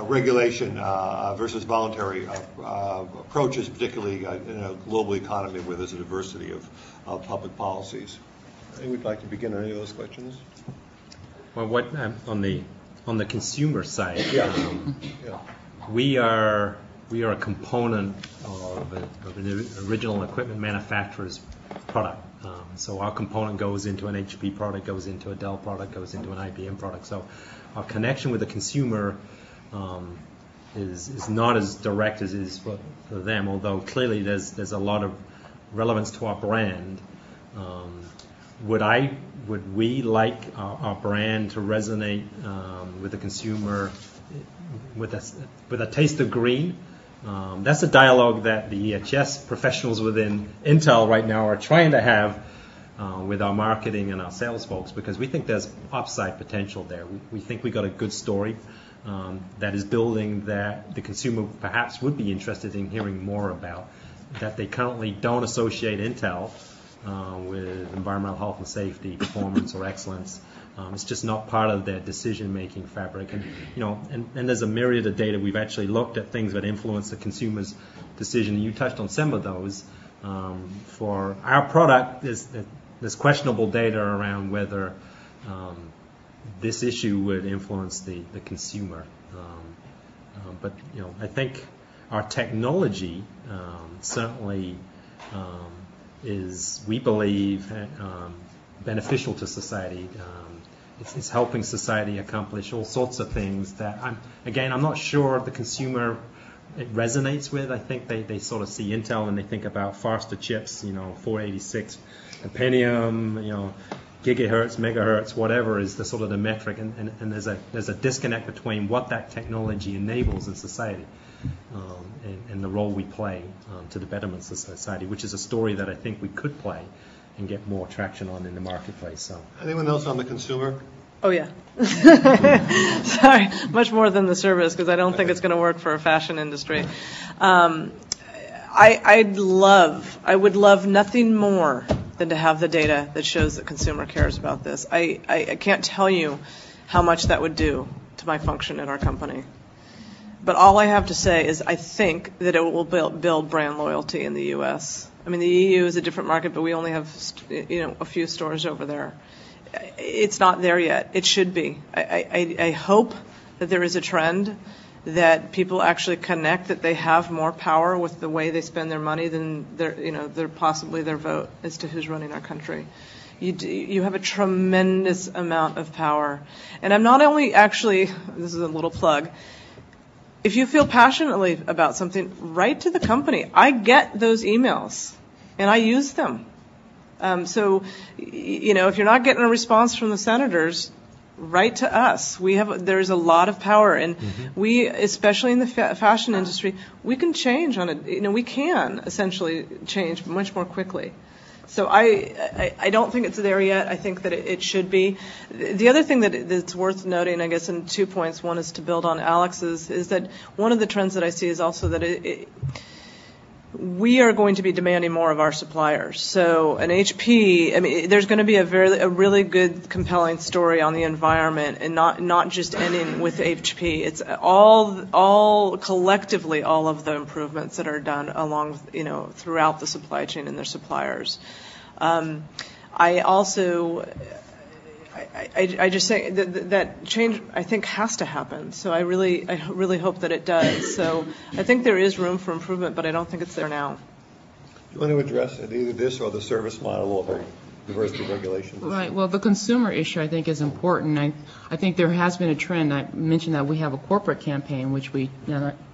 regulation versus voluntary approaches, particularly in a global economy where there's a diversity of public policies. Anyone would like to begin on any of those questions? Well, what on the consumer side, Yeah. we are a component of an original equipment manufacturer's product. So our component goes into an HP product, goes into a Dell product, goes into an IBM product. So our connection with the consumer is not as direct as it is for them, although clearly there's a lot of relevance to our brand. Would we like our brand to resonate with the consumer with a taste of green? That's a dialogue that the EHS professionals within Intel right now are trying to have with our marketing and our sales folks, because we think there's upside potential there. We think we got a good story that is building that the consumer perhaps would be interested in hearing more about, that they currently don't associate Intel with environmental health and safety, performance, or excellence. It's just not part of their decision-making fabric. And and there's a myriad of data. We've actually looked at things that influence the consumer's decision. You touched on some of those. For our product, there's questionable data around whether this issue would influence the consumer. But I think our technology certainly is, we believe, beneficial to society. It's helping society accomplish all sorts of things that I'm not sure the consumer it resonates with. I think they sort of see Intel and they think about faster chips, 486 Pentium, gigahertz, megahertz, whatever is the sort of the metric, and there's a disconnect between what that technology enables in society and the role we play to the betterment of society, which is a story that I think we could play and get more traction on in the marketplace. So, anyone else on the consumer? Oh, yeah. Sorry, much more than the service, because I don't think it's going to work for a fashion industry. I would love nothing more than to have the data that shows that consumer cares about this. I can't tell you how much that would do to my function at our company. But all I have to say is I think that it will build brand loyalty in the U.S. I mean, the EU is a different market, but we only have a few stores over there. It's not there yet. It should be. I hope that there is a trend that people actually connect, that they have more power with the way they spend their money than their possibly their vote as to who's running our country. You have a tremendous amount of power. And I'm not only actually, this is a little plug, if you feel passionately about something, write to the company. I get those emails, and I use them. So, if you're not getting a response from the senators, write to us. There's a lot of power, and we, especially in the fashion industry, we can change on it. We can essentially change much more quickly. So I don't think it's there yet. I think that it should be. The other thing that's worth noting, I guess, in 2 points, one is to build on Alex's, is that one of the trends that I see is also that we are going to be demanding more of our suppliers. So an HP, there's going to be a really good, compelling story on the environment, and not just ending with HP. It's all collectively, all of the improvements that are done along, throughout the supply chain and their suppliers. I just say that change, I think, has to happen. So I really hope that it does. So I think there is room for improvement, but I don't think it's there now. Do you want to address either this or the service model or the diversity of regulations? Right. Well, the consumer issue, I think, is important. I think there has been a trend. I mentioned that we have a corporate campaign, which we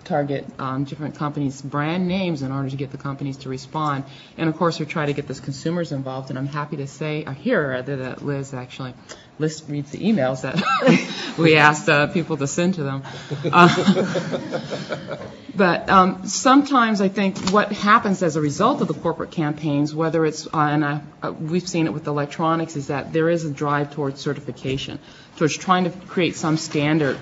target different companies' brand names in order to get the companies to respond. And of course, we try to get the consumers involved. And I'm happy to say, that Liz reads the emails that we asked people to send to them. But sometimes I think what happens as a result of the corporate campaigns, whether it's, we've seen it with electronics, is that there is a drive towards certification, towards trying to create some standard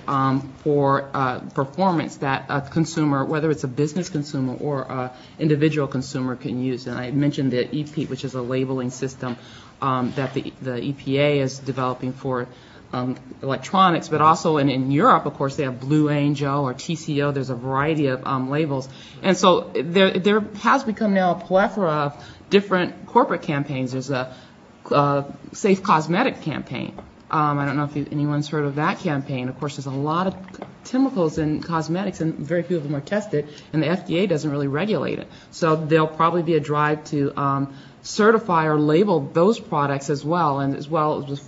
for performance that a consumer, whether it's a business consumer or an individual consumer, can use. And I mentioned the EP, which is a labeling system that the EPA is developing for electronics, but also in Europe, of course, they have Blue Angel or TCO. There's a variety of labels. And so there has become now a plethora of different corporate campaigns. There's a Safe Cosmetic campaign. I don't know if anyone's heard of that campaign. Of course, there's a lot of chemicals in cosmetics, and very few of them are tested, and the FDA doesn't really regulate it. So there'll probably be a drive to certify or label those products as well, and as well as with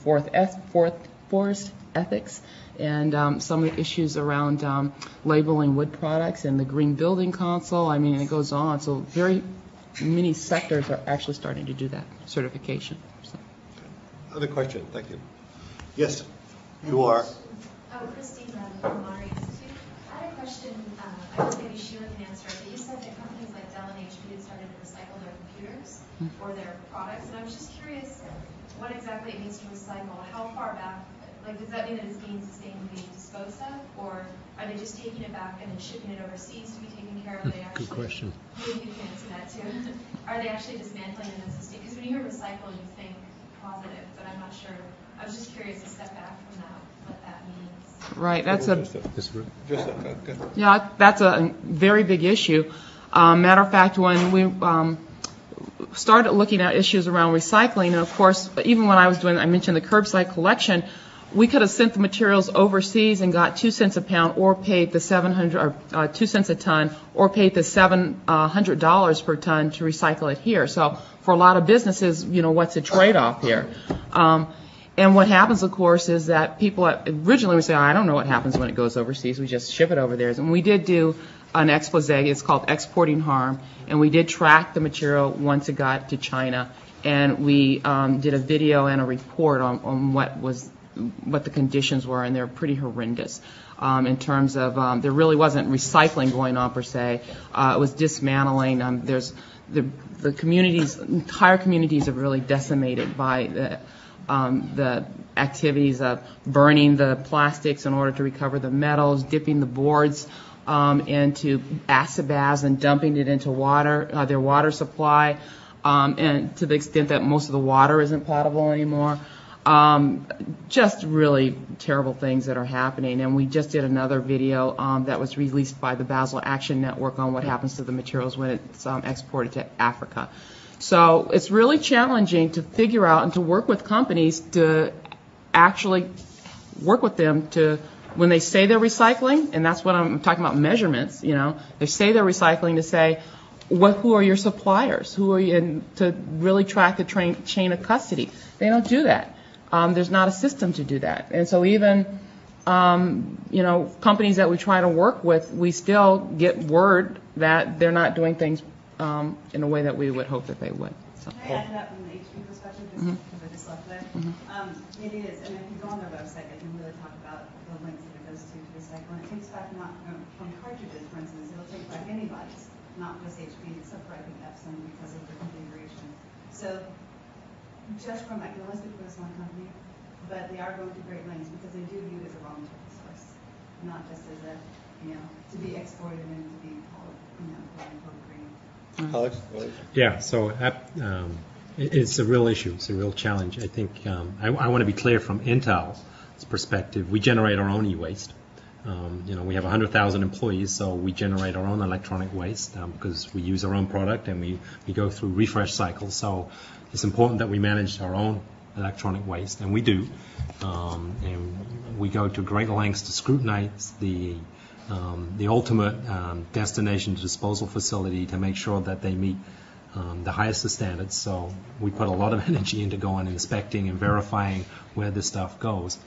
forest ethics and some of the issues around labeling wood products and the Green Building Council. I mean, it goes on. So very many sectors are actually starting to do that certification. So. Other question? Thank you. Yes, you are. Oh, Christine from Monterey Institute. I had a question. I don't know maybe Sheila can answer it, but you said that companies like Dell and HP had started to recycle their computers or their products, and I was just curious what exactly it means to recycle. How far back? Like, does that mean that it's being sustainably disposed of, or are they just taking it back and then shipping it overseas to be taken care of? Are they actually, good question. Maybe you can answer that too. Are they actually dismantling and then sustainable? Because when you hear recycle, you think positive, but I'm not sure. I was just curious to step back from that, what that means. Right, that's Yeah, that's a very big issue. Matter of fact, when we started looking at issues around recycling, and of course, even when I mentioned the curbside collection, we could have sent the materials overseas and got 2 cents a pound, or paid the 2 cents a ton, or paid the $700 per ton to recycle it here. So for a lot of businesses, what's the trade-off here? And what happens, of course, is that people originally would say, I don't know what happens when it goes overseas. We just ship it over there. And we did do an expose. It's called Exporting Harm. And we did track the material once it got to China. And we did a video and a report on what the conditions were. And they're pretty horrendous in terms of there really wasn't recycling going on, per se. It was dismantling. There's the communities, entire communities are really decimated by the activities of burning the plastics in order to recover the metals, dipping the boards into acid baths and dumping it into water, their water supply, and to the extent that most of the water isn't potable anymore. Just really terrible things that are happening. And we just did another video that was released by the Basel Action Network on what happens to the materials when it's exported to Africa. So it's really challenging to figure out and to work with companies to actually work with them to, when they say they're recycling, and that's what I'm talking about, measurements, they say they're recycling, to say, who are your suppliers? Who are you, and to really track the chain of custody. They don't do that. There's not a system to do that. And so even, companies that we try to work with, we still get word that they're not doing things in a way that we would hope that they would. So. Can I add to that from the HP perspective, just because I just left there? It is, and if you go on their website, they can really talk about the links that it goes to recycle. And it takes back not from cartridges, for instance, it'll take back anybody's, not just HP, except for I think Epson because of the configuration. So just from, I can only speak for this one company, but they are going to great lengths because they do view it as a raw material source, not just as a, to be exported and to be called, quote-unquote green. Alex? Yeah, so it's a real issue. It's a real challenge. I think I want to be clear from Intel's perspective. We generate our own e-waste. We have 100,000 employees, so we generate our own electronic waste because we use our own product and we go through refresh cycles. So it's important that we manage our own electronic waste, and we do. And we go to great lengths to scrutinize the ultimate destination disposal facility to make sure that they meet the highest of standards. So we put a lot of energy into going and inspecting and verifying where this stuff goes.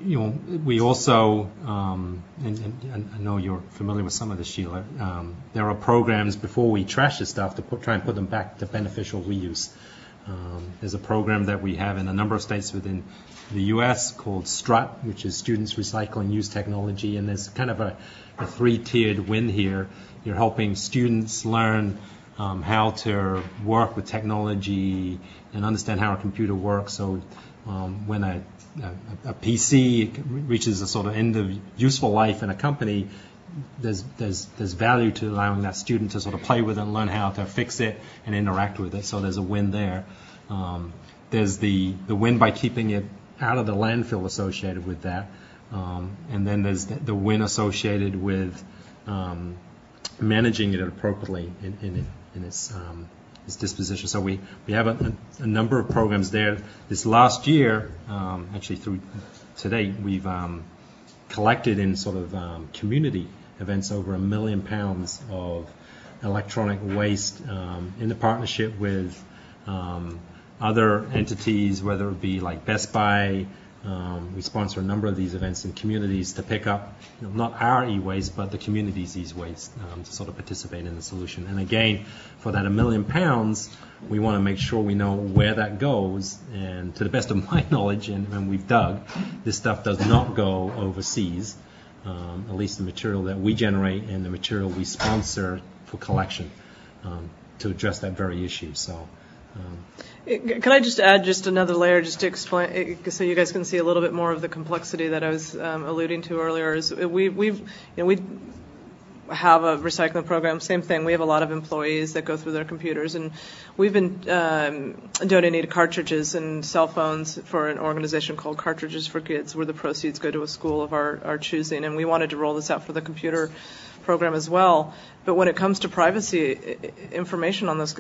we also, and I know you're familiar with some of this, Sheila, there are programs before we trash this stuff to try and put them back to beneficial reuse. There's a program that we have in a number of states within the U.S. called STRUT, which is Students Recycling Use Technology, and there's kind of a three-tiered win here. You're helping students learn how to work with technology and understand how a computer works. So when a PC reaches a sort of end of useful life in a company, there's value to allowing that student to sort of play with it and learn how to fix it and interact with it. So there's a win there. There's the win by keeping it out of the landfill associated with that. And then there's the win associated with managing it appropriately in its disposition. So we have a number of programs there. This last year, actually through to date, we've collected in sort of community events over 1 million pounds of electronic waste in the partnership with other entities, whether it be like Best Buy. We sponsor a number of these events in communities to pick up, not our e-waste, but the community's e-waste to sort of participate in the solution. And again, for that 1 million pounds, we want to make sure we know where that goes. And to the best of my knowledge, and we've dug, this stuff does not go overseas, at least the material that we generate and the material we sponsor for collection to address that very issue. So. Can I just add just another layer just to explain, so you guys can see a little bit more of the complexity that I was alluding to earlier? Is we have a recycling program, same thing. We have a lot of employees that go through their computers, and we've been donating cartridges and cell phones for an organization called Cartridges for Kids, where the proceeds go to a school of our choosing, and we wanted to roll this out for the computer program as well. But when it comes to privacy information on those,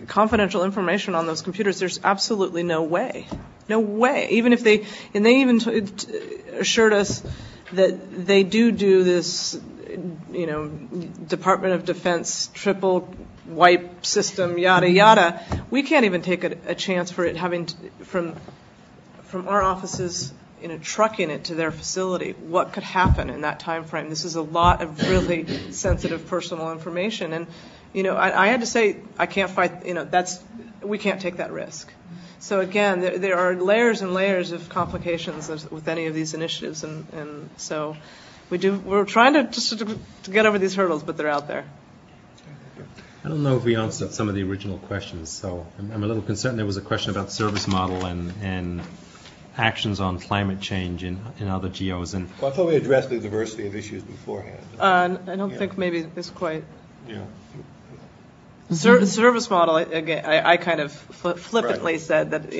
confidential information on those computers, there's absolutely no way. Even if they even assured us that they do this, Department of Defense triple wipe system, yada yada. We can't even take a chance for it having from our offices, trucking it to their facility. What could happen in that time frame? This is a lot of really sensitive personal information, and I had to say I can't fight. We can't take that risk. So again, there are layers and layers of complications with any of these initiatives, and so we're trying to get over these hurdles, but they're out there. I don't know if we answered some of the original questions, so I'm a little concerned. There was a question about service model and actions on climate change in other geos. And I thought we addressed the diversity of issues beforehand. I don't think maybe it's quite. Yeah. Service model, again, I kind of flippantly said that,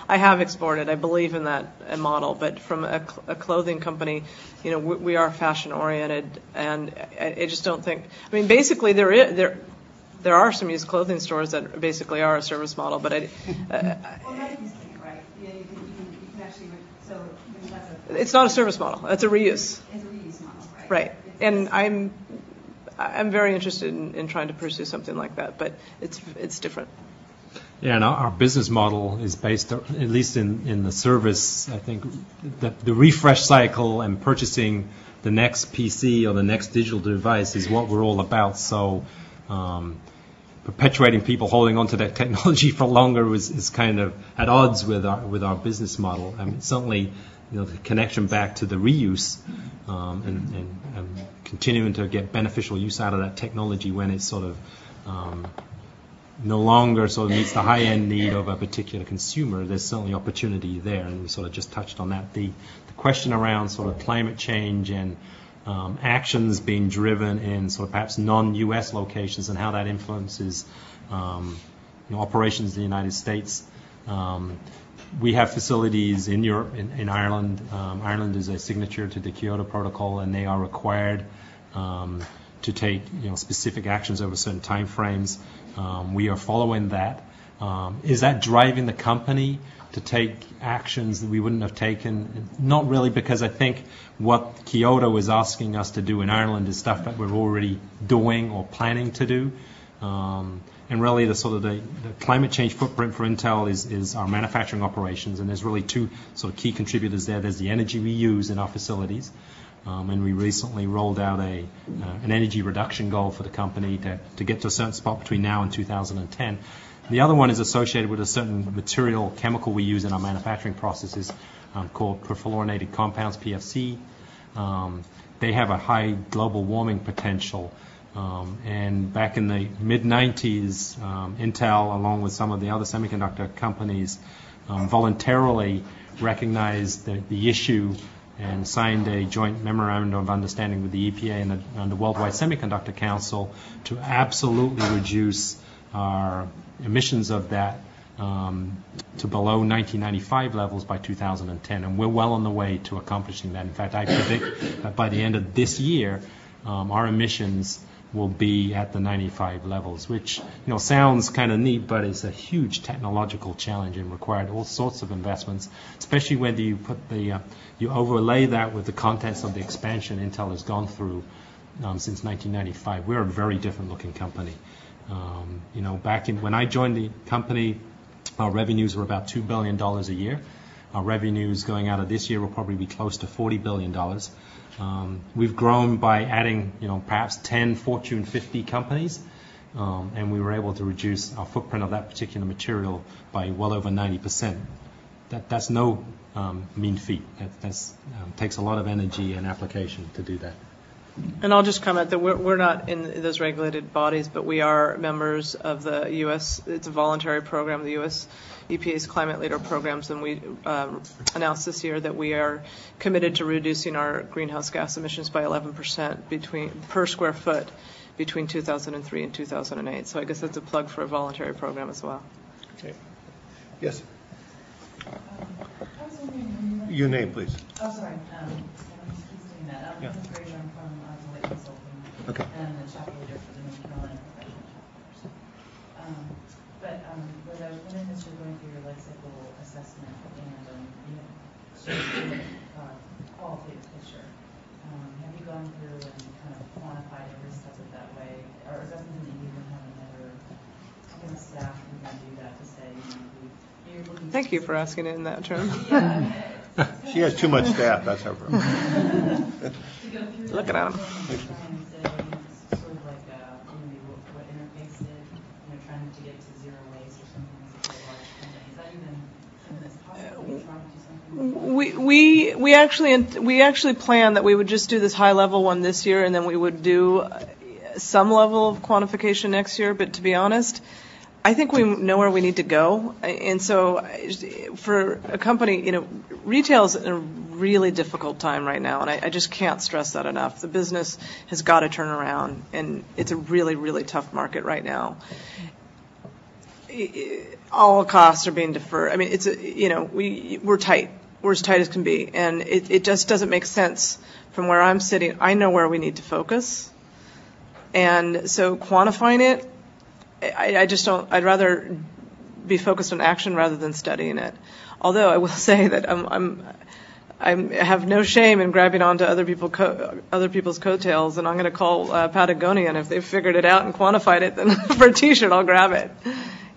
I have exported, I believe in that model, but from a clothing company, we are fashion oriented, and I just don't think, basically there are some used clothing stores that basically are a service model, but well, that's interesting, right? You can actually, so that's it's not a service model, it's a reuse. It's a reuse model, right? Right, and I'm very interested in trying to pursue something like that, but it's different. Yeah, and our business model is based, at least in the service, I think, the refresh cycle and purchasing the next PC or the next digital device is what we're all about. So perpetuating people holding on to that technology for longer is kind of at odds with our business model. Certainly, the connection back to the reuse and continuing to get beneficial use out of that technology when it's sort of no longer sort of meets the high-end need of a particular consumer. There's certainly opportunity there, and we sort of just touched on that. The question around sort of climate change and actions being driven in sort of perhaps non-U.S. locations and how that influences operations in the United States. We have facilities in Europe, in Ireland. Ireland is a signature to the Kyoto Protocol, and they are required to take specific actions over certain time frames. We are following that. Is that driving the company to take actions that we wouldn't have taken? Not really, because I think what Kyoto is asking us to do in Ireland is stuff that we're already doing or planning to do. And really, the climate change footprint for Intel is our manufacturing operations, and there's really two sort of key contributors there. There's the energy we use in our facilities, and we recently rolled out an energy reduction goal for the company to get to a certain spot between now and 2010. The other one is associated with a certain material, chemical we use in our manufacturing processes called perfluorinated compounds, PFC. They have a high global warming potential. And back in the mid-90s, Intel, along with some of the other semiconductor companies, voluntarily recognized the issue and signed a joint memorandum of understanding with the EPA and the Worldwide Semiconductor Council to absolutely reduce our emissions of that to below 1995 levels by 2010. And we're well on the way to accomplishing that. In fact, I predict that by the end of this year, our emissions will be at the 95 levels, which sounds kind of neat, but it's a huge technological challenge and required all sorts of investments, especially when you put you overlay that with the contents of the expansion Intel has gone through since 1995. We're a very different looking company. Back when I joined the company, our revenues were about $2 billion a year. Our revenues going out of this year will probably be close to $40 billion. We've grown by adding, perhaps 10 Fortune 50 companies, and we were able to reduce our footprint of that particular material by well over 90%. That's no mean feat. That takes a lot of energy and application to do that. And I'll just comment that we're not in those regulated bodies, but we are members of the U.S. It's a voluntary program, the U.S. EPA's Climate Leader programs, and we announced this year that we are committed to reducing our greenhouse gas emissions by 11% per square foot between 2003 and 2008. So I guess that's a plug for a voluntary program as well. Okay. Yes. Your name, please. Oh, sorry. Yeah. I'm from Deloitte Consulting, okay. And I'm the chapter leader for the North Carolina professional chapters. But I was wondering, as you're going through your life cycle assessment and showing the qualitative picture, have you gone through and kind of quantified every step of that way, or is that something that you even have another kind of staff who can do that to say, you're looking? Thank you for asking it in that term. Yeah. She has too much staff, that's her problem. Looking at him. Sort of like what Interface did, trying to get to zero waste or something as a large company. Is that even something that's possible? Are you trying to do something? We actually planned that we would just do this high level one this year, and then we would do some level of quantification next year. But to be honest, I think we know where we need to go. And so for a company, retail is in a really difficult time right now, and I just can't stress that enough. The business has got to turn around, and it's a really, really tough market right now. All costs are being deferred. I mean, we're tight. We're as tight as can be, and it just doesn't make sense from where I'm sitting. I know where we need to focus, and so quantifying it, I just don't. I'd rather be focused on action rather than studying it. Although I will say that I have no shame in grabbing onto other people's coattails, and I'm going to call Patagonia, and if they've figured it out and quantified it, then for a T-shirt I'll grab it.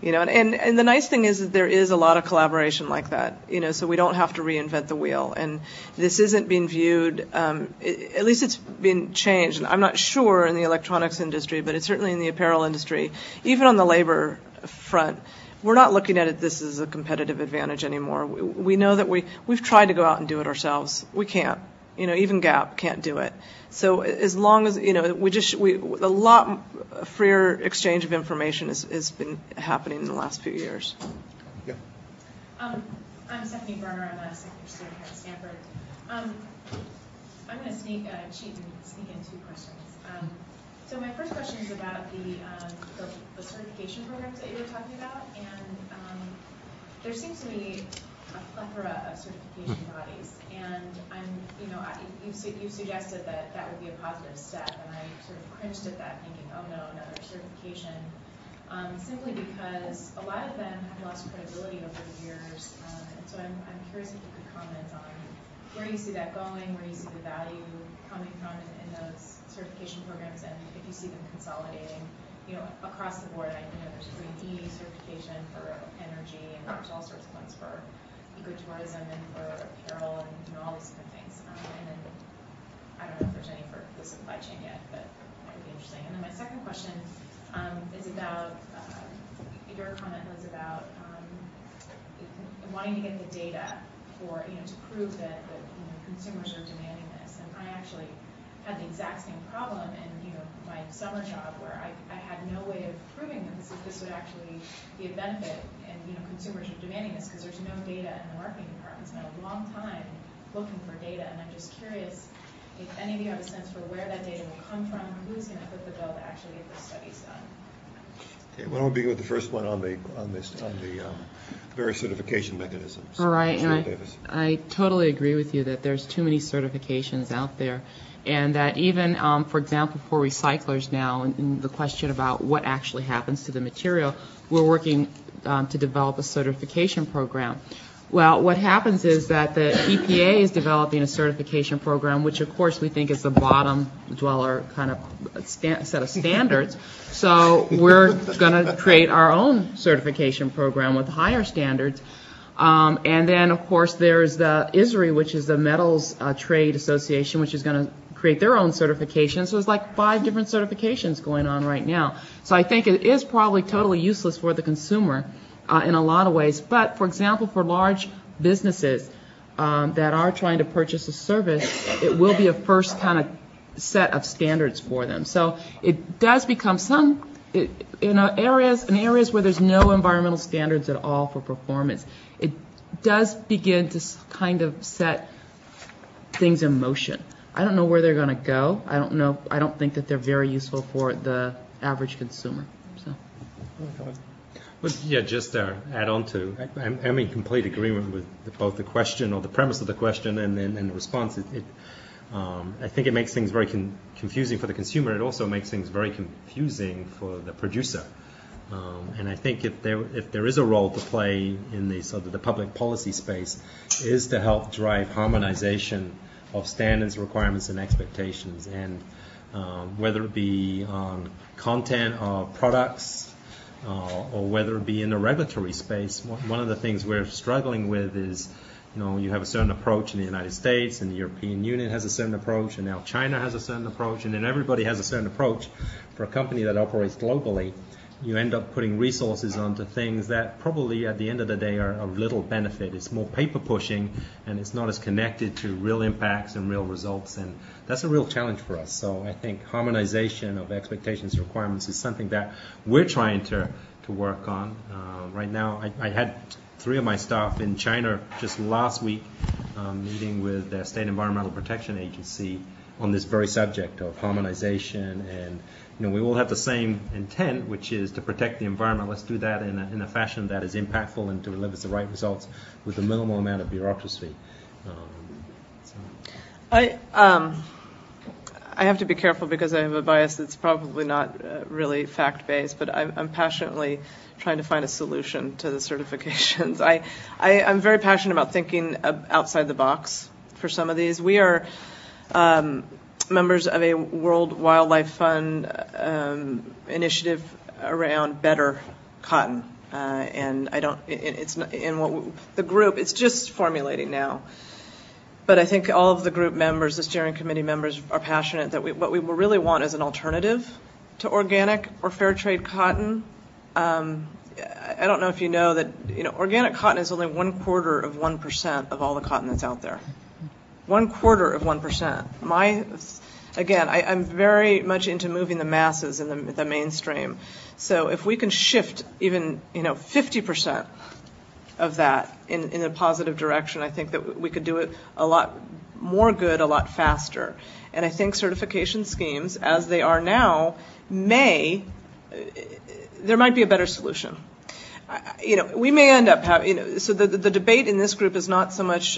And the nice thing is that there is a lot of collaboration like that. So we don't have to reinvent the wheel, and this isn't being viewed. At least it's been changed. And I'm not sure in the electronics industry, but it's certainly in the apparel industry, even on the labor front. We're not looking at it this as a competitive advantage anymore. We know that we've tried to go out and do it ourselves. We can't. Even Gap can't do it. So as long as a lot freer exchange of information has been happening in the last few years. Yeah. I'm Stephanie Berner. I'm a second student here at Stanford. I'm going to cheat and sneak in two questions. So my first question is about the certification programs that you were talking about, and there seems to be a plethora of certification bodies, and you've suggested that would be a positive step, and I sort of cringed at that, thinking, oh no, another certification, simply because a lot of them have lost credibility over the years, and so I'm curious if you could comment on where you see that going, where you see the value coming from in those certification programs, and if you see them consolidating across the board, there's green E certification for energy, and there's all sorts of ones for ecotourism and for apparel and all these different things. And then I don't know if there's any for the supply chain yet, but that would be interesting. And then my second question is about, your comment was about wanting to get the data for, to prove that consumers are demanding this. And I actually had the exact same problem in, my summer job where I had no way of proving that this would actually be a benefit, and consumers are demanding this because there's no data in the marketing department. It's been a long time looking for data, and I'm just curious if any of you have a sense for where that data will come from, who's going to foot the bill to actually get those studies done. Okay, why don't we begin with the first one on the various certification mechanisms. All right, and Davis. I totally agree with you that there's too many certifications out there, and that even, for example, for recyclers now, and the question about what actually happens to the material, we're working to develop a certification program. Well, what happens is that the EPA is developing a certification program, which of course we think is the bottom dweller kind of set of standards. So we're going to create our own certification program with higher standards. And then, of course, there's the ISRI, which is the Metals Trade Association, which is going to create their own certification. So there's like 5 different certifications going on right now. So I think it is probably totally useless for the consumer in a lot of ways. But, for example, for large businesses that are trying to purchase a service, it will be a first kind of set of standards for them. So it does become in areas where there's no environmental standards at all for performance, it does begin to kind of set things in motion. I don't know where they're going to go. I don't think that they're very useful for the average consumer. So. Well, yeah, just to add on to, I'm in complete agreement with both the question or the premise of the question and the response. I think it makes things very confusing for the consumer. It also makes things very confusing for the producer. And I think if there is a role to play in the sort of the public policy space, is to help drive harmonization of standards, requirements, and expectations, and whether it be on content of products or whether it be in the regulatory space. One of the things we're struggling with is, you have a certain approach in the United States, and the European Union has a certain approach, and now China has a certain approach, and then everybody has a certain approach. For a company that operates globally, you end up putting resources onto things that probably at the end of the day are of little benefit. It's more paper pushing, and it's not as connected to real impacts and real results, and that's a real challenge for us. So I think harmonization of expectations and requirements is something that we're trying to work on. Right now, I had 3 of my staff in China just last week meeting with their State Environmental Protection Agency on this very subject of harmonization, and we all have the same intent, which is to protect the environment. Let's do that in a fashion that is impactful and delivers the right results with a minimal amount of bureaucracy. I have to be careful because I have a bias that's probably not really fact-based, but I'm passionately trying to find a solution to the certifications. I'm very passionate about thinking outside the box for some of these. We are members of a World Wildlife Fund initiative around better cotton, and it's not in the group. It's just formulating now, but I think all of the group members, the steering committee members, are passionate that what we really want is an alternative to organic or fair trade cotton. I don't know if you know that organic cotton is only 1/4 of 1% of all the cotton that's out there. 1/4 of 1%. I'm very much into moving the masses in the mainstream. So if we can shift even 50% of that in a positive direction, I think that we could do it a lot more good, a lot faster. And I think certification schemes, as they are now, there might be a better solution. We may end up having, so the debate in this group is not so much,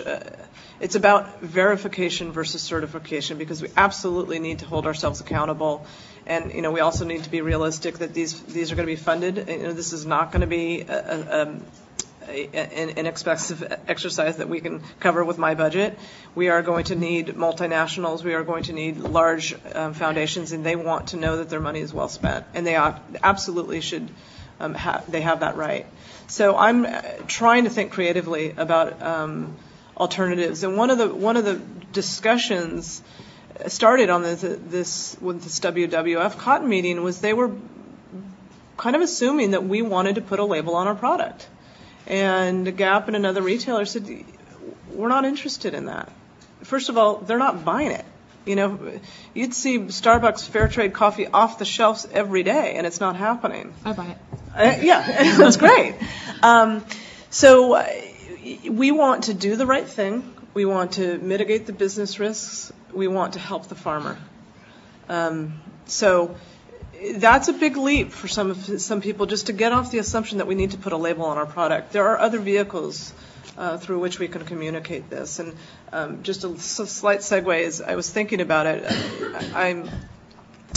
it's about verification versus certification, because we absolutely need to hold ourselves accountable. And, we also need to be realistic that these are going to be funded. This is not going to be an inexpensive exercise that we can cover with my budget. We are going to need multinationals. We are going to need large foundations, and they want to know that their money is well spent, and they absolutely should. They have that right. So I'm trying to think creatively about alternatives. And one of the discussions started on with this WWF cotton meeting was they were kind of assuming that we wanted to put a label on our product. And Gap and another retailer said, we're not interested in that. First of all, they're not buying it. You know, you'd see Starbucks fair trade coffee off the shelves every day, and it's not happening. I buy it. Yeah, that's great. So we want to do the right thing. We want to mitigate the business risks. We want to help the farmer. So that's a big leap for some people, just to get off the assumption that we need to put a label on our product. There are other vehicles through which we can communicate this. And just a slight segue is I was thinking about it. I'm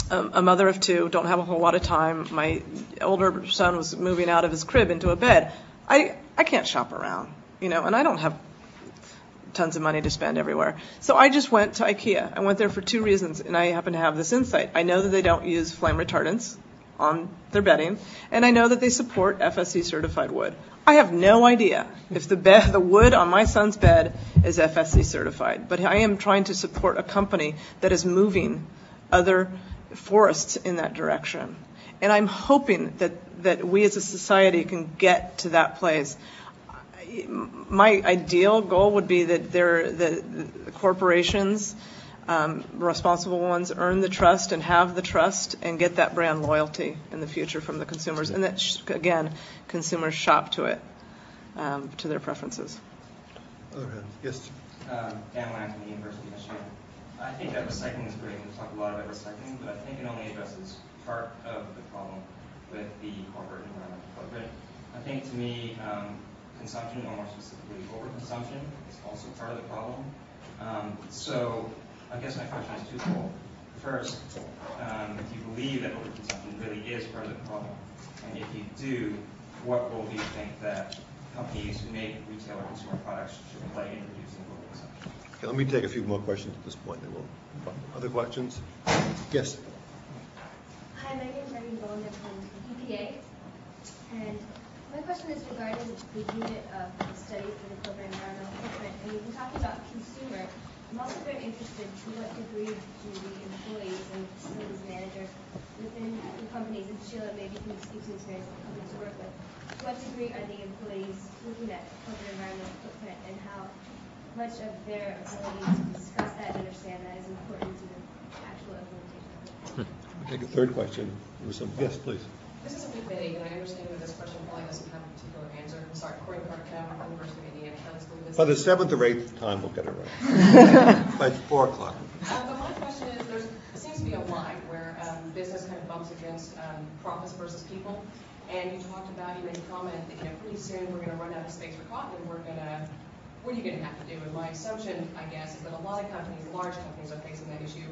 a mother of two, don't have a whole lot of time. My older son was moving out of his crib into a bed. I can't shop around, you know, and I don't have tons of money to spend everywhere. So I just went to IKEA. I went there for two reasons, and I happen to have this insight. I know that they don't use flame retardants on their bedding, and I know that they support FSC certified wood. I have no idea if the wood on my son's bed is FSC certified, but I am trying to support a company that is moving other forests in that direction. And I'm hoping that we as a society can get to that place. My ideal goal would be that the corporations, responsible ones, earn the trust and have the trust and get that brand loyalty in the future from the consumers. And that, again, consumers shop to it, to their preferences. Yes. Dan Lang from the University of Michigan. I think that recycling is great. We talk a lot about recycling, but I think it only addresses part of the problem with the corporate environmental footprint. I think, to me, consumption, or more specifically overconsumption, is also part of the problem. So I guess my question is twofold. First, if you believe that overconsumption really is part of the problem, and if you do, what role do you think that companies who make retail or consumer products should play in reducing overconsumption? Okay, let me take a few more questions at this point, then we'll other questions? Yes. Hi, my name is Irene Bollinger from EPA, and my question is regarding the unit of the study for the corporate environmental footprint. And we've been talking about consumer. I'm also very interested to what degree do the employees and facilities managers within the companies, and Sheila maybe can speak to experience of companies to work with, to what degree are the employees looking at corporate environmental footprint, and how much of their ability to discuss that and understand that is important to the actual implementation? We'll take a third question. Yes, please. This is a bit vague, and I understand that this question probably doesn't have a particular answer. I'm sorry, Corey Carter, University of Indiana. By the 7th or 8th time, we'll get it right. By 4 o'clock. But my question is, there seems to be a line where business kind of bumps against profits versus people. And you talked about, you made a comment that, pretty soon we're going to run out of space for cotton, and what are you going to have to do? And my assumption, I guess, is that a lot of companies, large companies, are facing that issue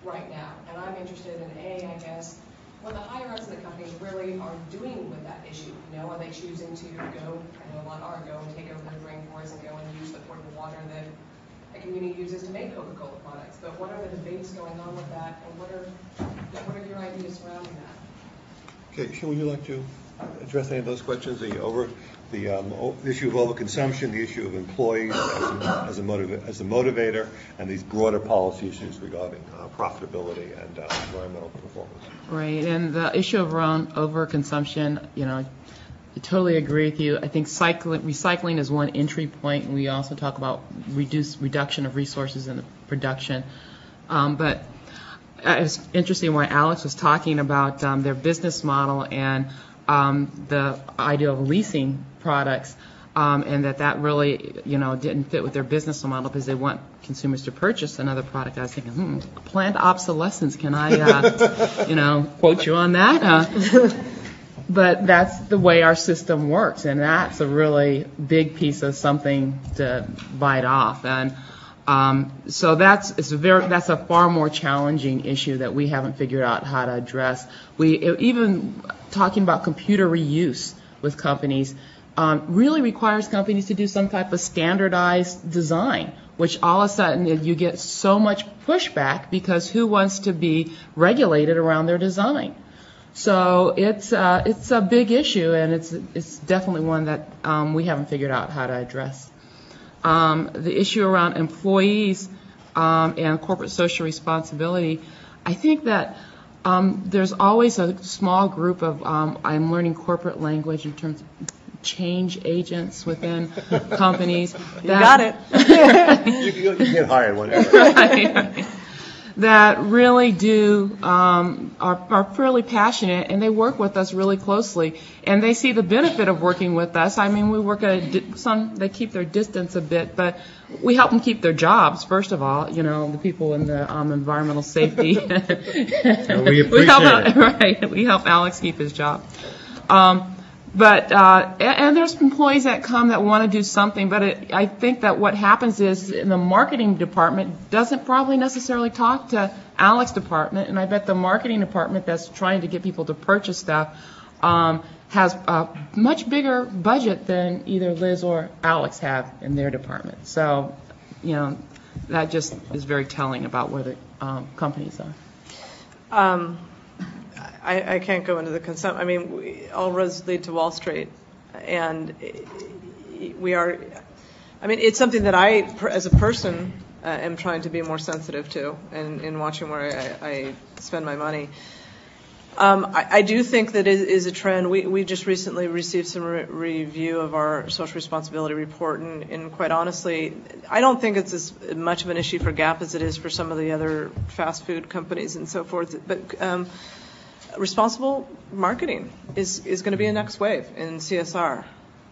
right now. And I'm interested in, I guess, what the higher-ups in the companies really are doing with that issue. Are they choosing to go, I know a lot are, go and take over the rainforests and go and use the portable water that a community uses to make Coca-Cola products? But what are the debates going on with that, and what are your ideas surrounding that? Okay, Sheila, would you like to address any of those questions? The issue of overconsumption, the issue of employees as a motivator, and these broader policy issues regarding profitability and environmental performance. Right, and the issue of around overconsumption, I totally agree with you. I think recycling is one entry point, and we also talk about reduction of resources in the production. But it was interesting when Alex was talking about their business model and the idea of leasing products, and that really, didn't fit with their business model because they want consumers to purchase another product. I was thinking, planned obsolescence. Can I, quote you on that? But that's the way our system works, and that's a really big piece of something to bite off. And so that's a far more challenging issue that we haven't figured out how to address. We even talking about computer reuse with companies. really requires companies to do some type of standardized design, which all of a sudden you get so much pushback because who wants to be regulated around their design? So it's a big issue, and it's definitely one that we haven't figured out how to address. The issue around employees and corporate social responsibility, I think that there's always a small group of, I'm learning corporate language in terms of change agents within companies. You got it. You can get hired whenever. Right. That really are fairly passionate, and they work with us really closely, and they see the benefit of working with us. I mean, we work at they keep their distance a bit, but we help them keep their jobs, first of all, the people in the environmental safety. We appreciate it. Right, we help Alex keep his job. And there's employees that come that want to do something, but I think that what happens is in the marketing department doesn't probably necessarily talk to Alex's department, and I bet the marketing department that's trying to get people to purchase stuff has a much bigger budget than either Liz or Alex have in their department. So, that just is very telling about where the companies are. I can't go into the consent. I mean, all roads lead to Wall Street, and it's something that I, as a person, am trying to be more sensitive to, and in watching where I spend my money. I do think that it is a trend. We just recently received some review of our social responsibility report, and quite honestly, I don't think it's as much of an issue for Gap as it is for some of the other fast food companies and so forth. But responsible marketing is going to be a next wave in CSR.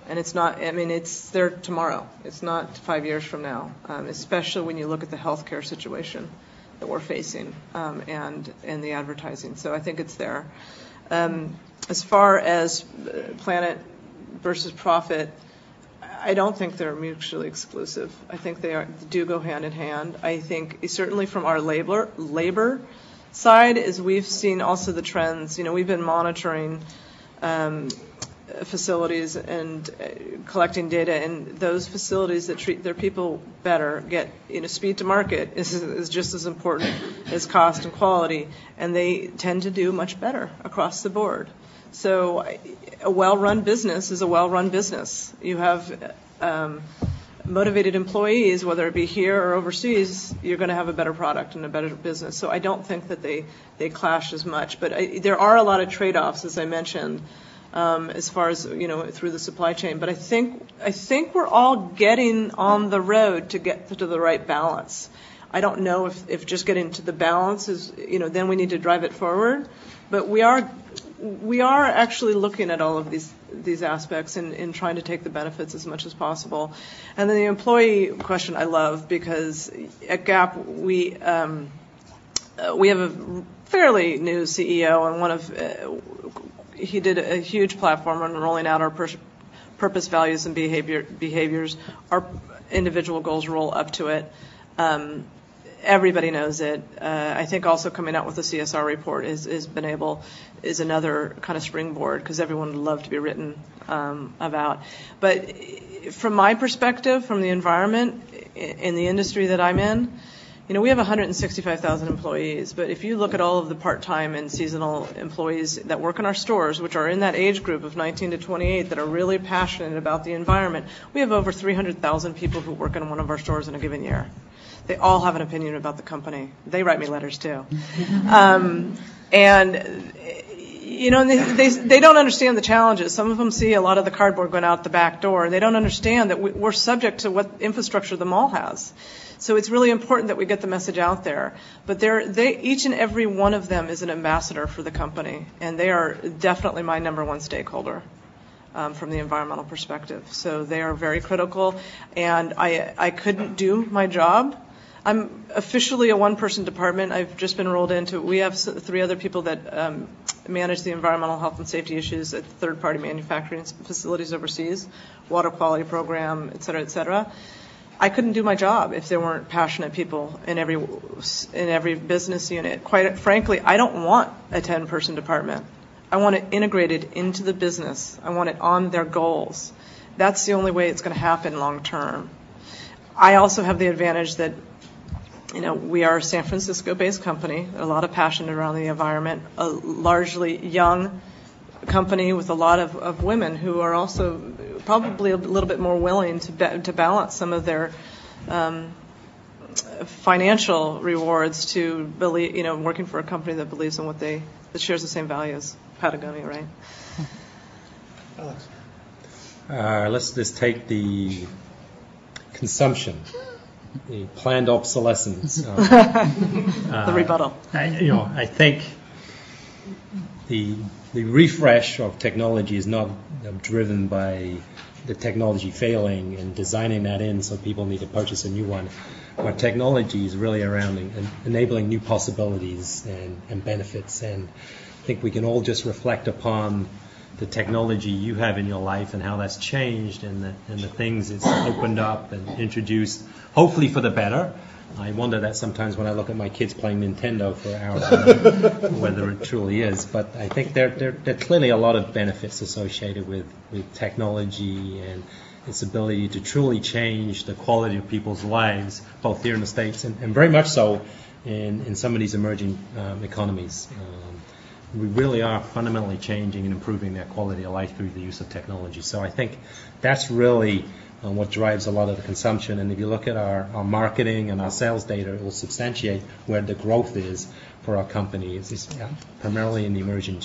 And it's not, it's there tomorrow. It's not 5 years from now, especially when you look at the healthcare situation that we're facing and the advertising. So I think it's there. As far as planet versus profit, I don't think they're mutually exclusive. I think they do go hand in hand. I think certainly from our labor side, is we've seen also the trends. We've been monitoring facilities and collecting data, and those facilities that treat their people better get, speed to market is just as important as cost and quality, and they tend to do much better across the board. So a well-run business is a well-run business. You have motivated employees, whether it be here or overseas, you're going to have a better product and a better business. So I don't think that they clash as much. But there are a lot of trade-offs, as I mentioned, as far as through the supply chain. But I think we're all getting on the road to get to the right balance. I don't know if just getting to the balance is then we need to drive it forward. But we are actually looking at all of these aspects and trying to take the benefits as much as possible. And then the employee question I love, because at Gap we have a fairly new CEO, and he did a huge platform on rolling out our purpose, values, and behaviors. Our individual goals roll up to it. Everybody knows it. I think also coming out with the CSR report is another kind of springboard, because everyone would love to be written about. But from my perspective, from the environment in the industry that I'm in, we have 165,000 employees. But if you look at all of the part-time and seasonal employees that work in our stores, which are in that age group of 19 to 28 that are really passionate about the environment, we have over 300,000 people who work in one of our stores in a given year. They all have an opinion about the company. They write me letters too. And they don't understand the challenges. Some of them see a lot of the cardboard going out the back door. They don't understand that we're subject to what infrastructure the mall has. So it's really important that we get the message out there. But each and every one of them is an ambassador for the company, and they are definitely my number one stakeholder from the environmental perspective. So they are very critical, and I couldn't do my job. I'm officially a one-person department. I've just been rolled into. We have 3 other people that manage the environmental health and safety issues at third-party manufacturing facilities overseas, water quality program, et cetera, et cetera. I couldn't do my job if there weren't passionate people in every business unit. Quite frankly, I don't want a 10-person department. I want it integrated into the business. I want it on their goals. That's the only way it's going to happen long term. I also have the advantage that, we are a San Francisco-based company, a lot of passion around the environment, a largely young company with a lot of women who are also probably a little bit more willing to balance some of their financial rewards to believe, working for a company that believes in that shares the same values. Patagonia, right? Alex. Let's just take the consumption, the planned obsolescence. The rebuttal. I think the refresh of technology is not driven by the technology failing and designing that in so people need to purchase a new one. Our technology is really around enabling new possibilities and benefits. And I think we can all just reflect upon the technology you have in your life and how that's changed and the things it's opened up and introduced, hopefully for the better. I wonder that sometimes when I look at my kids playing Nintendo for hours, whether it truly is. But I think there are clearly a lot of benefits associated with technology and its ability to truly change the quality of people's lives, both here in the States and very much so in some of these emerging economies. We really are fundamentally changing and improving their quality of life through the use of technology. So I think that's really what drives a lot of the consumption. And if you look at our marketing and our sales data, it will substantiate where the growth is for our company. It's primarily in the emerging